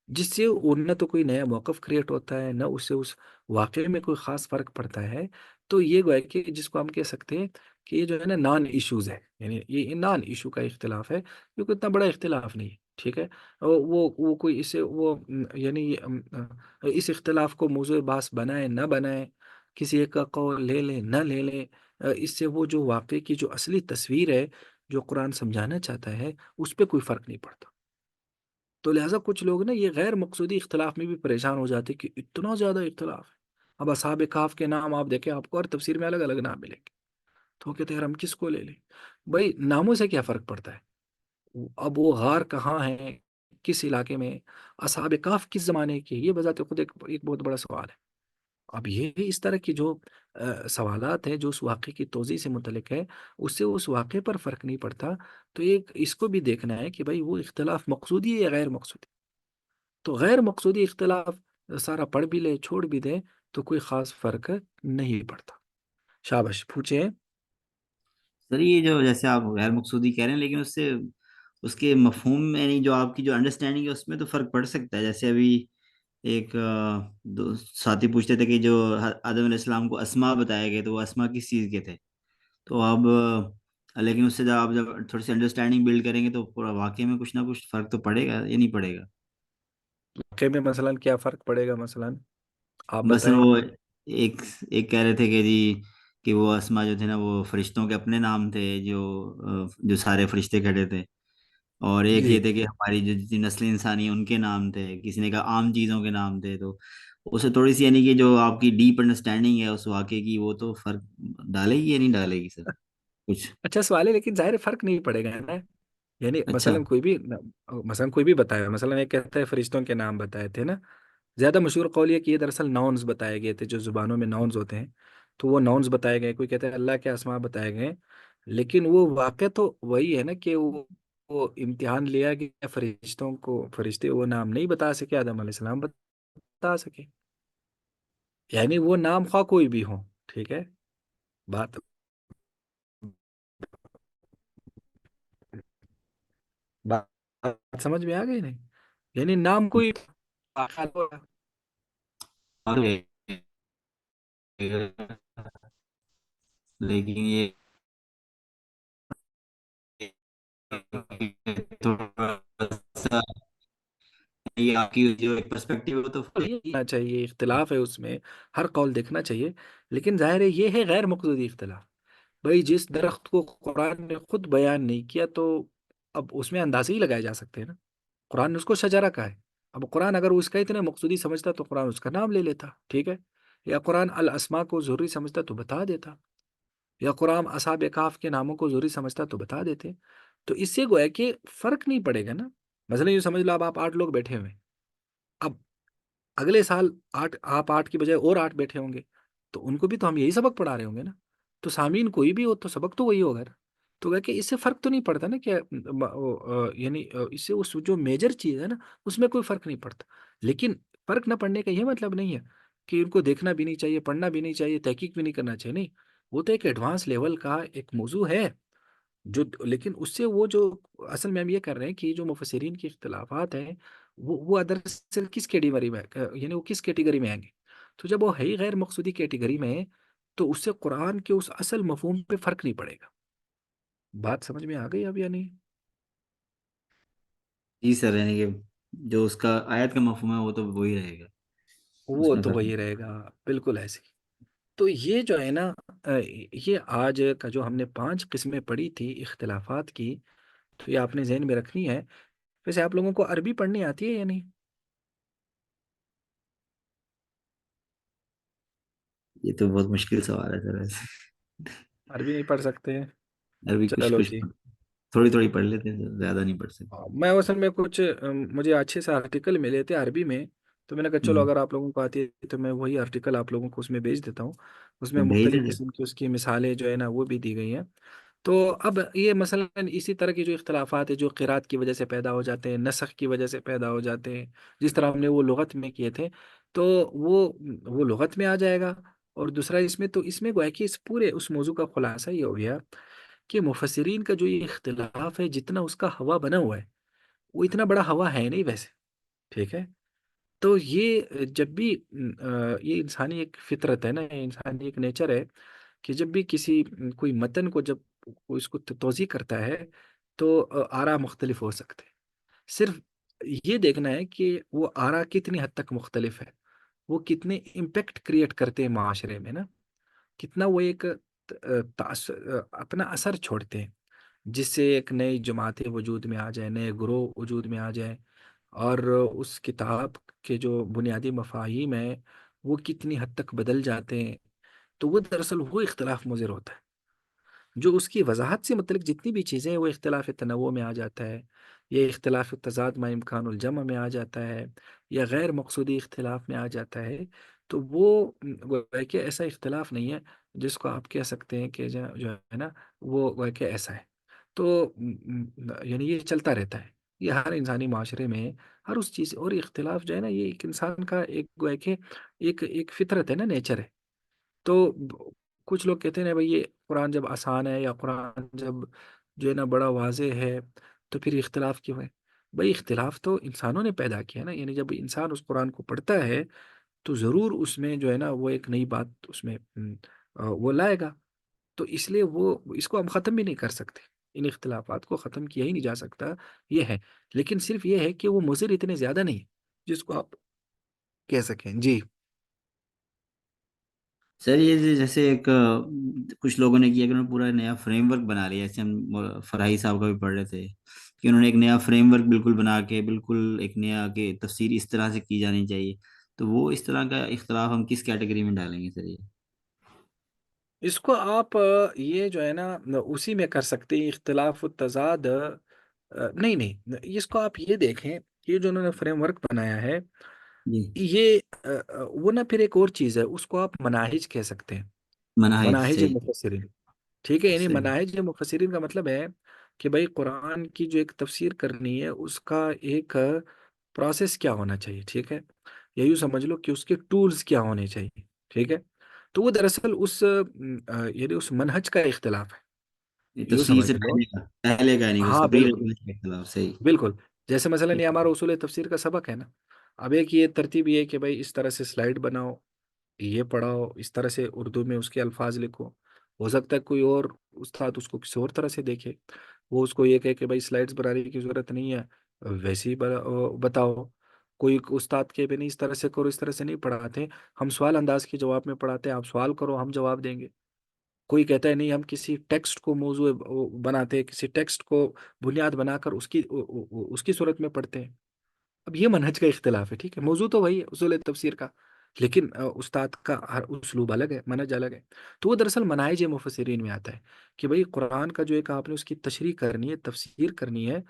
جس سے نہ تو کوئی نیا موقف کریٹ ہوتا ہے، نہ اس سے اس واقعے میں کوئی خاص فرق پڑتا ہے۔ تو یہ گویا کہ جس کو ہم کہہ سکتے ہیں کہ یہ جو ہے نا نان ایشوز ہے، یعنی یہ نان ایشو کا اختلاف ہے، کیونکہ اتنا بڑا اختلاف نہیں ہے، ٹھیک ہے۔ وہ کوئی اسے وہ یعنی اس اختلاف کو موضوع بحث بنائے نہ بنائے، کسی ایک کا قول لے لیں نہ لے لیں، اس سے وہ جو واقعے کی جو اصلی تصویر ہے جو قرآن سمجھانا چاہتا ہے، اس پہ کوئی فرق نہیں پڑتا۔ تو لہٰذا کچھ لوگ نا یہ غیر مقصودی اختلاف میں بھی پریشان ہو جاتے کہ اتنا زیادہ اختلاف ہے۔ اب اصحاب کہف کے نام آپ دیکھیں، آپ کو ہر تفسیر میں الگ الگ نام ملیں گے، تو وہ کہتے ہیں یار ہم کس کو لے لیں؟ بھائی ناموں سے کیا فرق پڑتا ہے؟ اب وہ غار کہاں ہے، کس علاقے میں، اصحاب کہف کس زمانے کے، یہ بذات خود ایک بہت بڑا سوال ہے۔ اب یہ اس طرح کی جو سوالات ہیں جو اس واقعے کی توضیح سے متعلق ہے، اس سے اس واقعے پر فرق نہیں پڑتا۔ تو ایک اس کو بھی دیکھنا ہے کہ بھائی وہ اختلاف مقصودی ہے یا غیر مقصودی۔ تو غیر مقصودی اختلاف سارا پڑھ بھی لے چھوڑ بھی دے تو کوئی خاص فرق نہیں پڑتا۔ شاباش، پوچھیں۔
سر یہ جو جیسے آپ غیر مقصودی کہہ رہے ہیں، لیکن اس سے اس کے مفہوم میں یعنی جو آپ کی جو انڈرسٹینڈنگ ہے اس میں تو فرق پڑ سکتا ہے۔ جیسے ابھی ایک دو ساتھی پوچھتے تھے کہ جو آدم علیہ السلام کو اسما بتایا گیا تو وہ اسما کس چیز کے تھے، تو اب لیکن اس سے جب تھوڑی سی انڈرسٹینڈنگ بلڈ کریں گے تو پورا واقعے میں کچھ نہ کچھ فرق تو پڑے گا یا نہیں پڑے گا؟
واقعے میں مثلا کیا فرق پڑے گا، مثلا آپ
مثلا
بتائیں۔
وہ ایک ایک کہہ رہے تھے کہ جی کہ وہ اسما جو تھے نا وہ فرشتوں کے اپنے نام تھے، جو سارے فرشتے کھڑے تھے، اور ایک
جی،
یہ تھے کہ ہماری جو جتنی نسل انسانی ہے ان کے نام تھے، کسی نے کہا عام چیزوں کے نام تھے۔ تو اسے تھوڑی سی یعنی کہ جو آپ کی ڈیپ انڈرسٹینڈنگ ہے اس واقعے کی وہ تو فرق ڈالے گی یا نہیں ڈالے گی سر کچھ؟
اچھا سوال ہے، لیکن ظاہر ہے فرق نہیں پڑے گا نا۔ یعنی
اچھا،
مثلا کوئی بھی بتایا، مثلا ایک کہتا ہے فرشتوں کے نام بتائے تھے نا، زیادہ مشہور قول یہ کہ یہ دراصل ناؤنز بتائے گئے تھے، جو زبانوں میں ناؤنز ہوتے ہیں، تو وہ ناؤنز بتائے گئے۔ کوئی کہتا ہے اللہ کے اسماء بتائے گئے، لیکن وہ واقع تو وہی ہے نا کہ وہ امتحان لیا گیا فرشتوں کو، فرشتے وہ نام نہیں بتا سکے، آدم علیہ السلام بتا سکے، یعنی وہ نام خواہ کوئی بھی ہو، ٹھیک ہے۔ بات بات سمجھ میں آ گئی نہیں؟ یعنی نام کوئی
لیکن یہ تھوڑا سا یہ آپ کی جو پرسپیکٹو ہے وہ تو
دیکھنا چاہیے، اختلاف ہے اس میں، ہر قول دیکھنا چاہیے، لیکن ظاہر ہے یہ ہے غیر مقصودی اختلاف۔ بھائی جس درخت کو قرآن نے خود بیان نہیں کیا، تو اب اس میں اندازے ہی لگائے جا سکتے ہیں نا، قرآن نے اس کو شجرہ کہا ہے، اب قرآن اگر وہ اس کا اتنا مقصودی سمجھتا تو قرآن اس کا نام لے لیتا، ٹھیک ہے؟ یا قرآن الاسماء کو ضروری سمجھتا تو بتا دیتا، یا قرآن اصحاب کہف کے ناموں کو ضروری سمجھتا تو بتا دیتے. تو اس سے گویا کہ فرق نہیں پڑے گا نا. مثلا یہ سمجھ لو اب آپ 8 لوگ بیٹھے ہوئے ہیں. اب اگلے سال آپ 8 کی بجائے اور 8 بیٹھے ہوں گے، تو ان کو بھی تو ہم یہی سبق پڑھا رہے ہوں گے نا. تو سامعین کوئی بھی ہو تو سبق تو وہی ہوگا نا. تو گویا کہ اس سے فرق تو نہیں پڑتا نا کہ یعنی اس سے اس جو میجر چیز ہے نا اس میں کوئی فرق نہیں پڑتا. لیکن فرق نہ پڑنے کا یہ مطلب نہیں ہے کہ ان کو دیکھنا بھی نہیں چاہیے، پڑھنا بھی نہیں چاہیے، تحقیق بھی نہیں کرنا چاہیے. نہیں، وہ تو ایک ایڈوانس لیول کا ایک موضوع ہے جو، لیکن اس سے وہ جو اصل میں ہم یہ کر رہے ہیں کہ جو مفسرین کے اختلافات ہیں وہ دراصل کس کیٹیگری میں یعنی وہ کس کیٹیگری میں آئیں گے. تو جب وہ ہے ہی غیر مقصودی کیٹیگری میں ہے تو اس سے قرآن کے اس اصل مفہوم پہ فرق نہیں پڑے گا. بات سمجھ میں آ گئی اب یا نہیں؟
جی سر، یعنی کہ جو اس کا آیت کا مفہوم ہے وہ تو وہی رہے گا، اس
وہ
میں
تو
فرق
وہی
نہیں۔
رہے گا، بالکل ایسے ہی. تو یہ جو ہے نا یہ آج کا جو ہم نے 5 قسمیں پڑھی تھی اختلافات کی، تو یہ آپ نے ذہن میں رکھنی ہے. ویسے آپ لوگوں کو عربی پڑھنی آتی ہے یا نہیں؟
یہ تو بہت مشکل سوال ہے سر ویسے۔
عربی نہیں پڑھ سکتے؟
ابھی کچھ
چلو
کچھ
جی.
تھوڑی تھوڑی پڑھ لیتے ہیں سر، زیادہ نہیں پڑھ سکتے۔
میں اصل میں کچھ مجھے اچھے سے آرٹیکل ملے تھے عربی میں، تو میں نے کہا چلو
ہوں،
اگر آپ لوگوں کو آتی ہے تو میں وہی آرٹیکل آپ لوگوں کو اس میں بھیج دیتا ہوں. اس میں
تو بھیج
مختلف
دیتے۔
قسم کی اس کی مثالیں جو ہے نا وہ بھی دی گئی ہیں. تو اب یہ مثلا اسی طرح کی جو اختلافات ہیں جو قرات کی وجہ سے پیدا ہو جاتے ہیں، نسخ کی وجہ سے پیدا ہو جاتے ہیں، جس طرح ہم نے وہ لغت میں کیے تھے، تو وہ لغت میں آ جائے گا. اور دوسرا اس میں گویا کہ اس پورے اس موضوع کا خلاصہ یہ ہو گیا کہ مفسرین کا جو یہ اختلاف ہے جتنا اس کا ہوا بنا ہوا ہے وہ اتنا بڑا ہوا ہے نہیں ویسے، ٹھیک ہے؟ تو یہ جب بھی یہ انسانی ایک فطرت ہے نا، یہ انسانی ایک نیچر ہے کہ جب بھی کسی کوئی متن کو جب کوئی اس کو توضیح کرتا ہے تو آرا مختلف ہو سکتے ہیں. صرف یہ دیکھنا ہے کہ وہ آرا کتنی حد تک مختلف ہے، وہ کتنے امپیکٹ کریٹ کرتے ہیں معاشرے میں نا، کتنا وہ ایک اپنا اثر چھوڑتے ہیں، جس سے ایک نئی جماعتیں وجود میں آ جائیں، نئے گروہ وجود میں آ جائیں. اور اس کتاب کے جو بنیادی مفاہیم ہیں وہ کتنی حد تک بدل جاتے ہیں. تو وہ دراصل وہ اختلاف مضر ہوتا ہے جو اس کی وضاحت سے متعلق جتنی بھی چیزیں ہیں وہ اختلاف تنوع میں آ جاتا ہے، یہ اختلاف تضاد ما امکان الجمع میں آ جاتا ہے، یا غیر مقصودی اختلاف میں آ جاتا ہے. تو وہ گویا کہ ایسا اختلاف نہیں ہے جس کو آپ کہہ سکتے ہیں کہ جو ہے نا وہ گویا کہ ایسا ہے. تو یعنی یہ چلتا رہتا ہے، یہ ہر انسانی معاشرے میں ہر اس چیز اور اختلاف جو ہے نا یہ ایک انسان کا ایک گویا کہ ایک فطرت ہے نا، نیچر ہے. تو کچھ لوگ کہتے ہیں نا بھائی یہ قرآن جب آسان ہے یا قرآن جب جو ہے نا بڑا واضح ہے تو پھر اختلاف کیوں ہے؟ بھائی اختلاف تو انسانوں نے پیدا کیا نا، یعنی جب انسان اس قرآن کو پڑھتا ہے تو ضرور اس میں جو ہے نا وہ ایک نئی بات اس میں وہ لائے گا. تو اس لیے وہ اس کو ہم ختم بھی نہیں کر سکتے، ان اختلافات کو ختم کیا ہی نہیں جا سکتا، یہ ہے. لیکن صرف یہ ہے کہ وہ مضر اتنے زیادہ نہیں جس کو آپ کہہ سکیں. جی
سر یہ جیسے ایک کچھ لوگوں نے کیا کہ انہوں نے پورا نیا فریم ورک بنا لیا، جیسے ہم فراہی صاحب کا بھی پڑھ رہے تھے کہ انہوں نے ایک نیا فریم ورک بالکل بنا کے بالکل ایک نیا کہ تفسیر اس طرح سے کی جانی چاہیے، تو وہ اس طرح کا اختلاف ہم کس کیٹیگری میں ڈالیں گے سر یہ؟
اس کو آپ یہ جو ہے نا اسی میں کر سکتے ہیں اختلاف و تضاد. نہیں نہیں، اس کو آپ یہ دیکھیں کہ یہ جو انہوں نے فریم ورک بنایا ہے
جی،
یہ وہ نا پھر ایک اور چیز ہے، اس کو آپ مناہج کہہ سکتے ہیں.
مناہج
مناہج
صحیح،
مفسرین، ٹھیک ہے؟ یعنی
صحیح،
مناہج مفسرین کا مطلب ہے کہ بھائی قرآن کی جو ایک تفسیر کرنی ہے اس کا ایک پروسیس کیا ہونا چاہیے، ٹھیک ہے؟ یا یوں سمجھ لو کہ اس کے ٹولز کیا ہونے چاہیے، ٹھیک ہے؟ تو وہ دراصل اس یعنی اس منہج کا اختلاف ہے،
یہ
یوں
تفسیر سے
سمجھ لو.
پہلے کا یعنی کہ اس
ہاں
کا پری
بالکل،
ریفرنس کا اختلاف، صحیح۔
بالکل. جیسے مثلا یہ ہمارا اصول تفسیر کا سبق ہے نا، اب ایک یہ ترتیب یہ ہے کہ بھائی اس طرح سے سلائڈ بناؤ، یہ پڑھاؤ، اس طرح سے اردو میں اس کے الفاظ لکھو. ہو سکتا ہے کوئی اور استاد اس کو کسی اور طرح سے دیکھے، وہ اس کو یہ کہے کہ بھائی سلائڈز بنانے کی ضرورت نہیں ہے، ویسے ہی بتاؤ. کوئی استاد کے بھی نہیں اس طرح سے کرو، اس طرح سے نہیں پڑھاتے، ہم سوال انداز کے جواب میں پڑھاتے ہیں، آپ سوال کرو ہم جواب دیں گے. کوئی کہتا ہے نہیں ہم کسی ٹیکسٹ کو موضوع بناتے ہیں، کسی ٹیکسٹ کو بنیاد بنا کر اس کی صورت میں پڑھتے ہیں. اب یہ منہج کا اختلاف ہے، ٹھیک ہے، موضوع تو وہی ہے اصول تفسیر کا، لیکن استاد کا ہر اسلوب الگ ہے، منہج الگ ہے۔ تو وہ دراصل مناہج مفسرین میں آتا ہے کہ بھئی قرآن کا جو ایک آپ نے اس کی تشریح کرنی ہے، تفسیر کرنی ہے،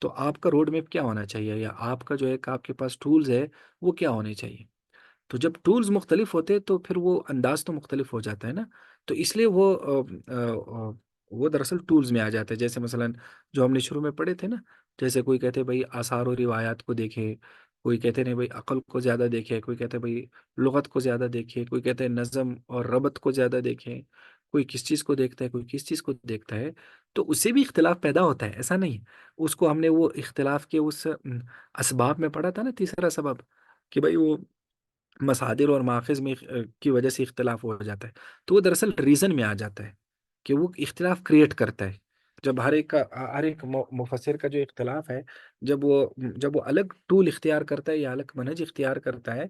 تو آپ کا روڈ میپ کیا ہونا چاہیے، یا آپ کا جو ایک آپ کے پاس ٹولز ہے وہ کیا ہونے چاہیے۔ تو جب ٹولز مختلف ہوتے ہیں تو پھر وہ انداز تو مختلف ہو جاتا ہے نا، تو اس لیے وہ دراصل ٹولز میں آ جاتے ہیں، جیسے مثلا جو ہم نے شروع میں پڑھے تھے نا، جیسے کوئی کہتے بھائی آثار و روایات کو دیکھے، کوئی کہتے نہیں بھائی عقل کو زیادہ دیکھے، کوئی کہتے بھائی لغت کو زیادہ دیکھے، کوئی کہتے ہیں نظم اور ربط کو زیادہ دیکھے، کوئی کس چیز کو دیکھتا ہے، کوئی کس چیز کو دیکھتا ہے، تو اس سے بھی اختلاف پیدا ہوتا ہے، ایسا نہیں ہے۔ اس کو ہم نے وہ اختلاف کے اس اسباب میں پڑھا تھا نا، تیسرا سبب، کہ بھائی وہ مصادر اور ماخذ میں کی وجہ سے اختلاف ہو جاتا ہے، تو وہ دراصل ریزن میں آ جاتا ہے کہ وہ اختلاف کریٹ کرتا ہے۔ جب ہر ایک مفسر کا جو اختلاف ہے، جب وہ جب وہ الگ ٹول اختیار کرتا ہے یا الگ منہج اختیار کرتا ہے،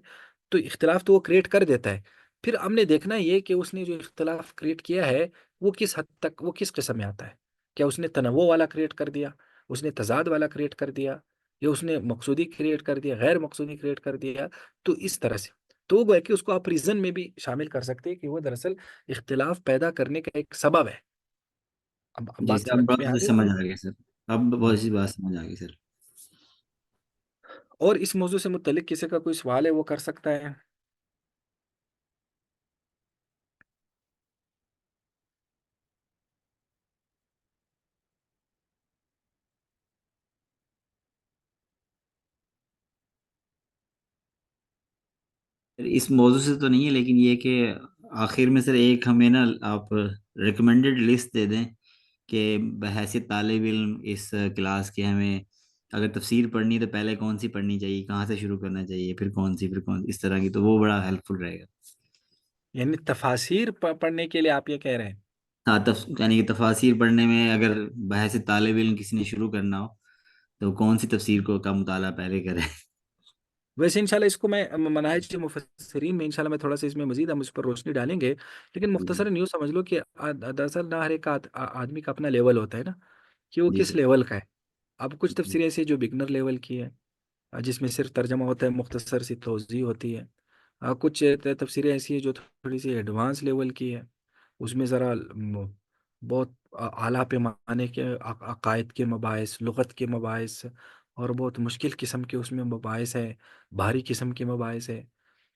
تو اختلاف تو وہ کریٹ کر دیتا ہے۔ پھر ہم نے دیکھنا یہ کہ اس نے جو اختلاف کریٹ کیا ہے وہ کس حد تک، وہ کس قسم میں آتا ہے۔ کیا اس نے تنوع والا کریٹ کر دیا، اس نے تضاد والا کریٹ کر دیا، یا اس نے مقصودی کریٹ کر دیا، غیر مقصودی کریٹ کر دیا، تو اس طرح سے تو وہ گویا کہ اس کو آپ ریزن میں بھی شامل کر سکتے ہیں کہ وہ دراصل اختلاف پیدا کرنے کا ایک سبب ہے۔ اب
جی
بات
سر، اب
سمجھ
بہت
میں آ
اچھے
گئی
سمجھ
بھائی؟
آ گیا سر، اب بہت
ہوں۔
سی بات سمجھ آ گئی سر۔
اور اس موضوع سے متعلق کسی کا کوئی سوال ہے وہ کر سکتا ہے۔
سر اس موضوع سے تو نہیں ہے، لیکن یہ کہ آخر میں سر ایک ہمیں نا آپ ریکمینڈڈ لسٹ دے دیں کہ بحیثیت طالب علم اس کلاس کے ہمیں اگر تفسیر پڑھنی تو پہلے کون سی پڑھنی چاہیے، کہاں سے شروع کرنا چاہیے، پھر کون سی، پھر کون سی، اس طرح کی، تو وہ بڑا ہیلپ فل رہے گا۔
یعنی تفاسیر پڑھنے کے لیے آپ یہ کہہ رہے ہیں؟
ہاں یعنی کہ تفاسیر پڑھنے میں اگر بحیثیت طالب علم کسی نے شروع کرنا ہو تو کون سی تفسیر کو کا مطالعہ پہلے کرے۔
ویسے انشاءاللہ اس کو میں مناہج مفسرین میں انشاءاللہ میں تھوڑا سا اس میں مزید ہم اس پر روشنی ڈالیں گے، لیکن
جی
مختصراً یوں سمجھ لو کہ دراصل نہ ہر ایک آدمی کا اپنا لیول ہوتا ہے نا، کہ وہ
جی
کس
سر۔
لیول کا ہے۔ اب کچھ
جی
تفسیریں ایسی ہیں جو بگنر لیول کی ہے، جس میں صرف ترجمہ ہوتا ہے، مختصر سی توضیح ہوتی ہے۔ کچھ تفسیریں ایسی ہیں جو تھوڑی سی ایڈوانس لیول کی ہے، اس میں ذرا بہت اعلیٰ پیمانے کے عقائد کے مباحث، لغت کے مباحث، اور بہت مشکل قسم کے اس میں مباحث ہے، بھاری قسم کے مباحث ہے۔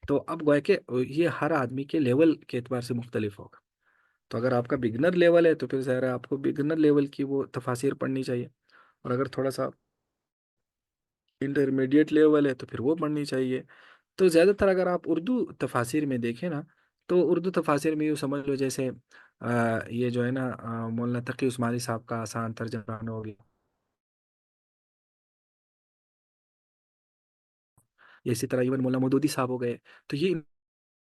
تو اب گویا کہ یہ ہر آدمی کے لیول کے اعتبار سے مختلف ہوگا۔ تو اگر آپ کا بگنر لیول ہے تو پھر ظاہر ہے آپ کو بگنر لیول کی وہ تفاسیر پڑھنی چاہیے، اور اگر تھوڑا سا انٹرمیڈیٹ لیول ہے تو پھر وہ پڑھنی چاہیے۔ تو زیادہ تر اگر آپ اردو تفاسیر میں دیکھیں نا، تو اردو تفاسیر میں یوں سمجھ لو جیسے یہ جو ہے نا مولانا تقی عثمانی صاحب کا آسان ترجمہ ہو گیا، اسی طرح ایون مولانا مودودی صاحب ہو گئے۔ تو یہ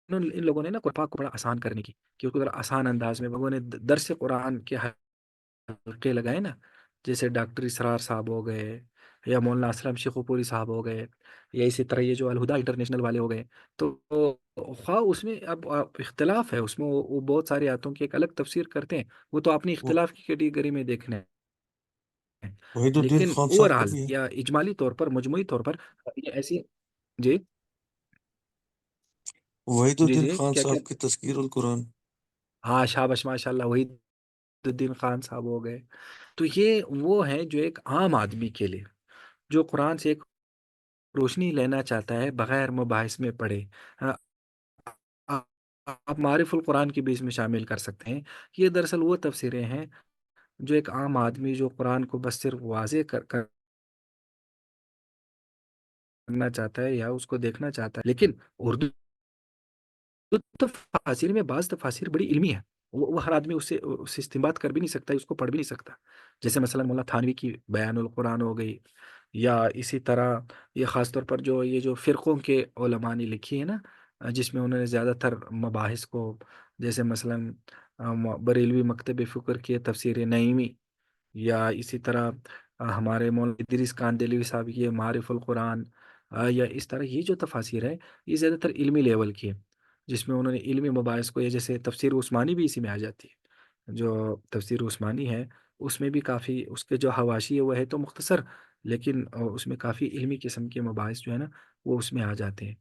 ان لوگوں نے نا قرآن پاک کو بڑا آسان کرنے کی، کہ اس کو ذرا آسان انداز میں لوگوں نے درس قرآن کے حلقے لگائے نا، جیسے ڈاکٹر اسرار صاحب ہو گئے، یا مولانا اسلم شیخ پوری صاحب ہو گئے، یا اسی طرح یہ جو الہدا انٹرنیشنل والے ہو گئے۔ تو خواہ اس میں اب اختلاف ہے، اس میں وہ بہت ساری آیتوں کی ایک الگ تفسیر کرتے ہیں، وہ تو اپنی
وہ
اختلاف کی کیٹیگری میں دیکھنا ہے،
وحید الدین
لیکن
خان
اوور
صاحب کا
آل
بھی ہے۔
یا اجمالی طور پر، مجموعی طور پر یہ ایسی۔ جی
وحید
جی
الدین
جی
خان
کیا کیا؟
صاحب کی تذکیر القرآن۔
ہاں شاباش ماشاء اللہ، وحید الدین خان صاحب ہو گئے۔ تو یہ وہ ہیں جو ایک عام آدمی کے لیے، جو قرآن سے ایک روشنی لینا چاہتا ہے بغیر مباحث میں پڑھے، آ- آ- آپ معارف القرآن کی بھی اس میں شامل کر سکتے ہیں۔ یہ دراصل وہ تفسیریں ہیں جو ایک عام آدمی جو قرآن کو بس صرف واضح کرنا چاہتا ہے یا اس کو دیکھنا چاہتا ہے، لیکن اردو تفاسیر میں بعض تفاسیر بڑی علمی ہے، وہ ہر آدمی اس سے استنباط کر بھی نہیں سکتا، اس کو پڑھ بھی نہیں سکتا۔ جیسے مثلا مولانا تھانوی کی بیان القرآن ہو گئی، یا اسی طرح یہ خاص طور پر جو یہ جو فرقوں کے علماء نے لکھی ہے نا، جس میں انہوں نے زیادہ تر مباحث کو، جیسے مثلا بریلوی مکتب فکر کی تفسیر نعیمی، یا اسی طرح ہمارے مولانا ادریس کاندیلوی صاحب کی یہ معارف القرآن، یا اس طرح یہ جو تفاسیر ہے یہ زیادہ تر علمی لیول کی ہے، جس میں انہوں نے علمی مباحث کو، یہ جیسے تفسیر عثمانی بھی اسی میں آ جاتی ہے، جو تفسیر عثمانی ہے اس میں بھی کافی اس کے جو حواشی ہے وہ ہے تو مختصر، لیکن اس میں کافی علمی قسم کے مباحث جو ہے نا وہ اس میں آ جاتے ہیں.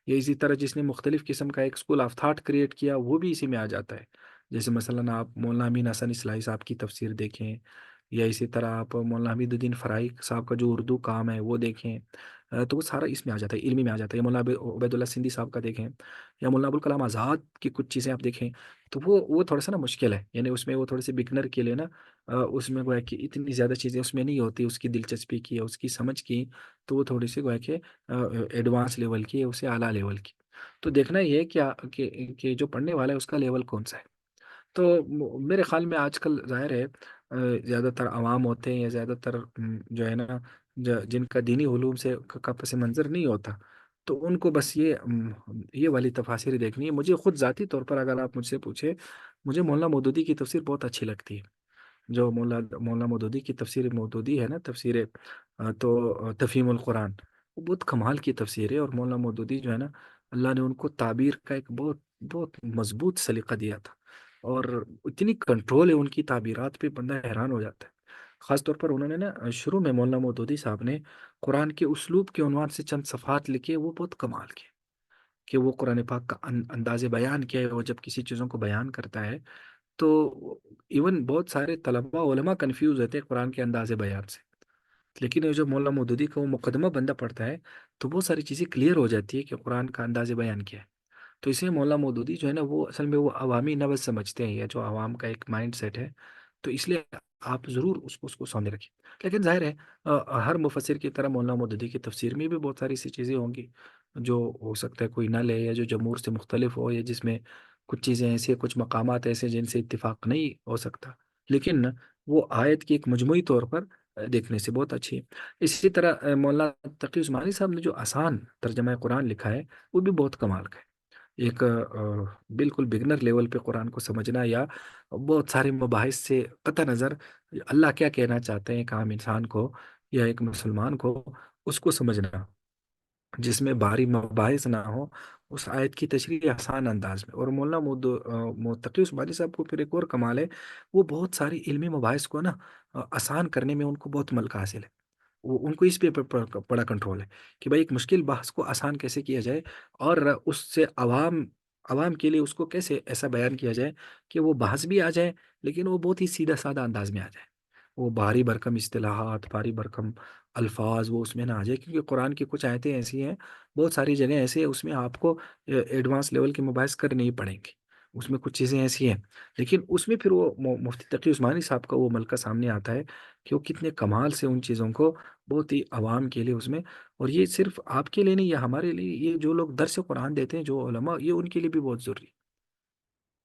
یا اسی طرح جس نے مختلف قسم کا ایک اسکول آف تھاٹ کریٹ کیا وہ بھی اسی میں آ جاتا ہے. جیسے مثلاً آپ مولانا امین حسن اصلاحی صاحب کی تفسیر دیکھیں، یا اسی طرح آپ مولانا حمید الدین فرائی صاحب کا جو اردو کام ہے وہ دیکھیں. تو وہ سارا اس میں آ جاتا ہے، علمی میں آ جاتا ہے. یا مولانا عبید اللہ سندھی صاحب کا دیکھیں، یا مولانا ابوالکلام آزاد کی کچھ چیزیں آپ دیکھیں. تو وہ تھوڑا سا نا مشکل ہے، یعنی اس میں وہ تھوڑے سے بگنر کے لیے نا اس میں گویا کہ اتنی زیادہ چیزیں اس میں نہیں ہوتی اس کی دلچسپی کی یا اس کی سمجھ کی. تو وہ تھوڑی سی گویا کہ ایڈوانس لیول کی ہے، اسے اعلیٰ لیول کی. تو دیکھنا یہ ہے کہ جو پڑھنے والا ہے اس کا لیول کون سا ہے. تو میرے خیال میں آج کل ظاہر ہے زیادہ تر عوام ہوتے ہیں یا زیادہ تر جو ہے نا جن کا دینی علوم سے کا پس منظر نہیں ہوتا، تو ان کو بس یہ والی تفاسیر دیکھنی ہے. مجھے خود ذاتی طور پر اگر آپ مجھ سے پوچھے، مجھے مولانا مودودی کی تفسیر بہت اچھی لگتی ہے. جو مولانا مودودی کی تفسیر مودودی ہے نا، تفسیر تفہیم القرآن، وہ بہت کمال کی تفسیر ہے. اور مولانا مودودی جو ہے نا، اللہ نے ان کو تعبیر کا ایک بہت بہت مضبوط سلیقہ دیا تھا، اور اتنی کنٹرول ہے ان کی تعبیرات پہ، بندہ حیران ہو جاتا ہے. خاص طور پر انہوں نے نا شروع میں مولانا مودودی صاحب نے قرآن کے اسلوب کے عنوان سے چند صفحات لکھے، وہ بہت کمال کے، کہ وہ قرآن پاک کا انداز بیان کیا ہے. وہ جب کسی چیزوں کو بیان کرتا ہے تو ایون بہت سارے طلباء علماء کنفیوز ہوتے ہیں قرآن کے انداز بیان سے، لیکن یہ جو مولانا مودودی کا وہ مقدمہ بندہ پڑھتا ہے تو بہت ساری چیزیں کلیئر ہو جاتی ہے کہ قرآن کا انداز بیان کیا ہے. تو اس لیے مولانا مودودی جو ہے نا وہ اصل میں وہ عوامی نبض سمجھتے ہیں، یا جو عوام کا ایک مائنڈ سیٹ ہے. تو اس لیے آپ ضرور اس کو سامنے رکھیں. لیکن ظاہر ہے ہر مفسر کی طرح مولانا مودودی کی تفسیر میں بھی بہت ساری ایسی چیزیں ہوں گی جو ہو سکتا ہے کوئی نہ لے، یا جو جمہور سے مختلف ہو، یا جس میں کچھ چیزیں ایسی، کچھ مقامات ایسے جن سے اتفاق نہیں ہو سکتا. لیکن وہ آیت کی ایک مجموعی طور پر دیکھنے سے بہت اچھی ہے. اسی طرح مولانا تقی عثمانی صاحب نے جو آسان ترجمہ قرآن لکھا ہے وہ بھی بہت کمال کا ہے. ایک بالکل بگنر لیول پہ قرآن کو سمجھنا، یا بہت سارے مباحث سے قطع نظر اللہ کیا کہنا چاہتے ہیں ایک عام انسان کو یا ایک مسلمان کو، اس کو سمجھنا جس میں بھاری مباحث نہ ہو، اس آیت کی تشریح آسان انداز میں. اور مولانا تقی عثمانی صاحب کو پھر ایک اور کمال ہے، وہ بہت ساری علمی مباحث کو نا آسان کرنے میں ان کو بہت ملکہ حاصل ہے. ان کو اس پہ بڑا کنٹرول ہے کہ بھائی ایک مشکل بحث کو آسان کیسے کیا جائے، اور اس سے عوام کے لیے اس کو کیسے ایسا بیان کیا جائے کہ وہ بحث بھی آ جائے، لیکن وہ بہت ہی سیدھا سادہ انداز میں آ جائے. وہ بھاری بھرکم اصطلاحات، بھاری بھرکم الفاظ وہ اس میں نہ آ جائے. کیونکہ قرآن کی کچھ آیتیں ایسی ہیں، بہت ساری جگہیں ایسی ہیں اس میں آپ کو ایڈوانس لیول کے مباحث کرنے ہی پڑیں گے. اس میں کچھ چیزیں ایسی ہیں، لیکن اس میں پھر وہ مفتی تقی عثمانی صاحب کا وہ ملکہ سامنے آتا ہے کہ وہ کتنے کمال سے ان چیزوں کو بہت ہی عوام کے لیے اس میں. اور یہ صرف آپ کے لیے نہیں، یہ ہمارے لیے، یہ جو لوگ درس قرآن دیتے ہیں جو علماء، یہ ان کے لیے بھی بہت ضروری ہے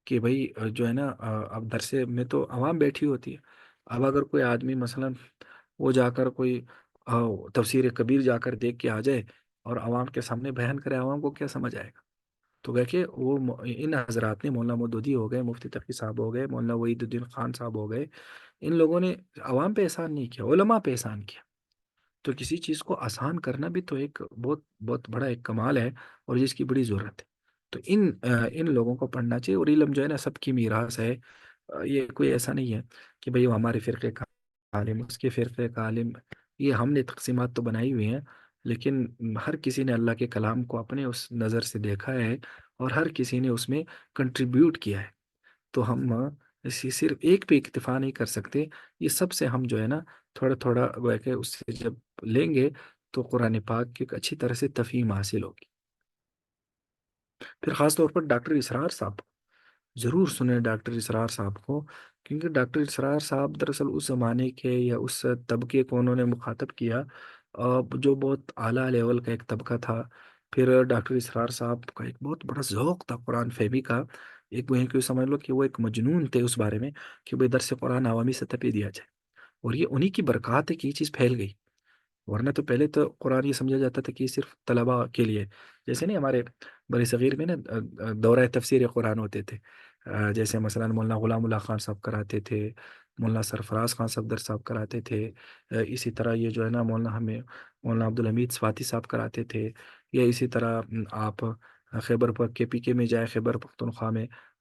کہ بھائی جو ہے نا اب درس میں تو عوام بیٹھی ہوتی ہے. اب اگر کوئی آدمی مثلا وہ جا کر کوئی تفسیر کبیر جا کر دیکھ کے آ جائے اور عوام کے سامنے بیان کرے، عوام کو کیا سمجھ آئے گا؟ تو کہ وہ ان حضرات نے، مولانا مودودی ہو گئے، مفتی تقی صاحب ہو گئے، مولانا وحید الدین خان صاحب ہو گئے، ان لوگوں نے عوام پہ احسان نہیں کیا، علماء پہ احسان کیا. تو کسی چیز کو آسان کرنا بھی تو ایک بہت بہت بڑا ایک کمال ہے، اور جس کی بڑی ضرورت ہے. تو ان لوگوں کو پڑھنا چاہیے. اور علم جو ہے نا سب کی میراث ہے. یہ کوئی ایسا نہیں ہے کہ بھئی وہ ہمارے فرقے کا عالم، اس کے فرقے کا عالم. یہ ہم نے تقسیمات تو بنائی ہوئی ہیں، لیکن ہر کسی نے اللہ کے کلام کو اپنے اس نظر سے دیکھا ہے، اور ہر کسی نے اس میں کنٹریبیوٹ کیا ہے. تو ہم اسی صرف ایک پہ اکتفا نہیں کر سکتے. یہ سب سے ہم جو ہے نا تھوڑا تھوڑا گویا کہ اس سے جب لیں گے تو قرآن پاک کی ایک اچھی طرح سے تفہیم حاصل ہوگی. پھر خاص طور پر ڈاکٹر اسرار صاحب، ضرور سنیں ڈاکٹر اسرار صاحب کو. کیونکہ ڈاکٹر اسرار صاحب دراصل اس زمانے کے یا اس طبقے کو انہوں نے مخاطب کیا جو بہت اعلیٰ لیول کا ایک طبقہ تھا. پھر ڈاکٹر اسرار صاحب کا ایک بہت بڑا ذوق تھا قرآن فہمی کا. ایک وہ کہ سمجھ لو کہ وہ ایک مجنون تھے اس بارے میں کہ بھائی درس قرآن عوامی سطح پہ دیا جائے. اور یہ انہی کی برکات ہے کہ یہ چیز پھیل گئی. ورنہ تو پہلے تو قرآن یہ سمجھا جاتا تھا کہ یہ صرف طلباء کے لیے. جیسے نہیں ہمارے بر صغیر میں نا دورہ تفسیر قرآن ہوتے تھے. جیسے مثلا مولانا غلام اللہ خان صاحب کراتے تھے، مولانا سرفراز خان صفدر صاحب کراتے تھے. اسی طرح یہ جو ہے نا مولانا عبدالحمید سواتی صاحب کراتے تھے. یا اسی طرح آپ خیبر کے پی کے میں جائے، خیبر پختونخوا میں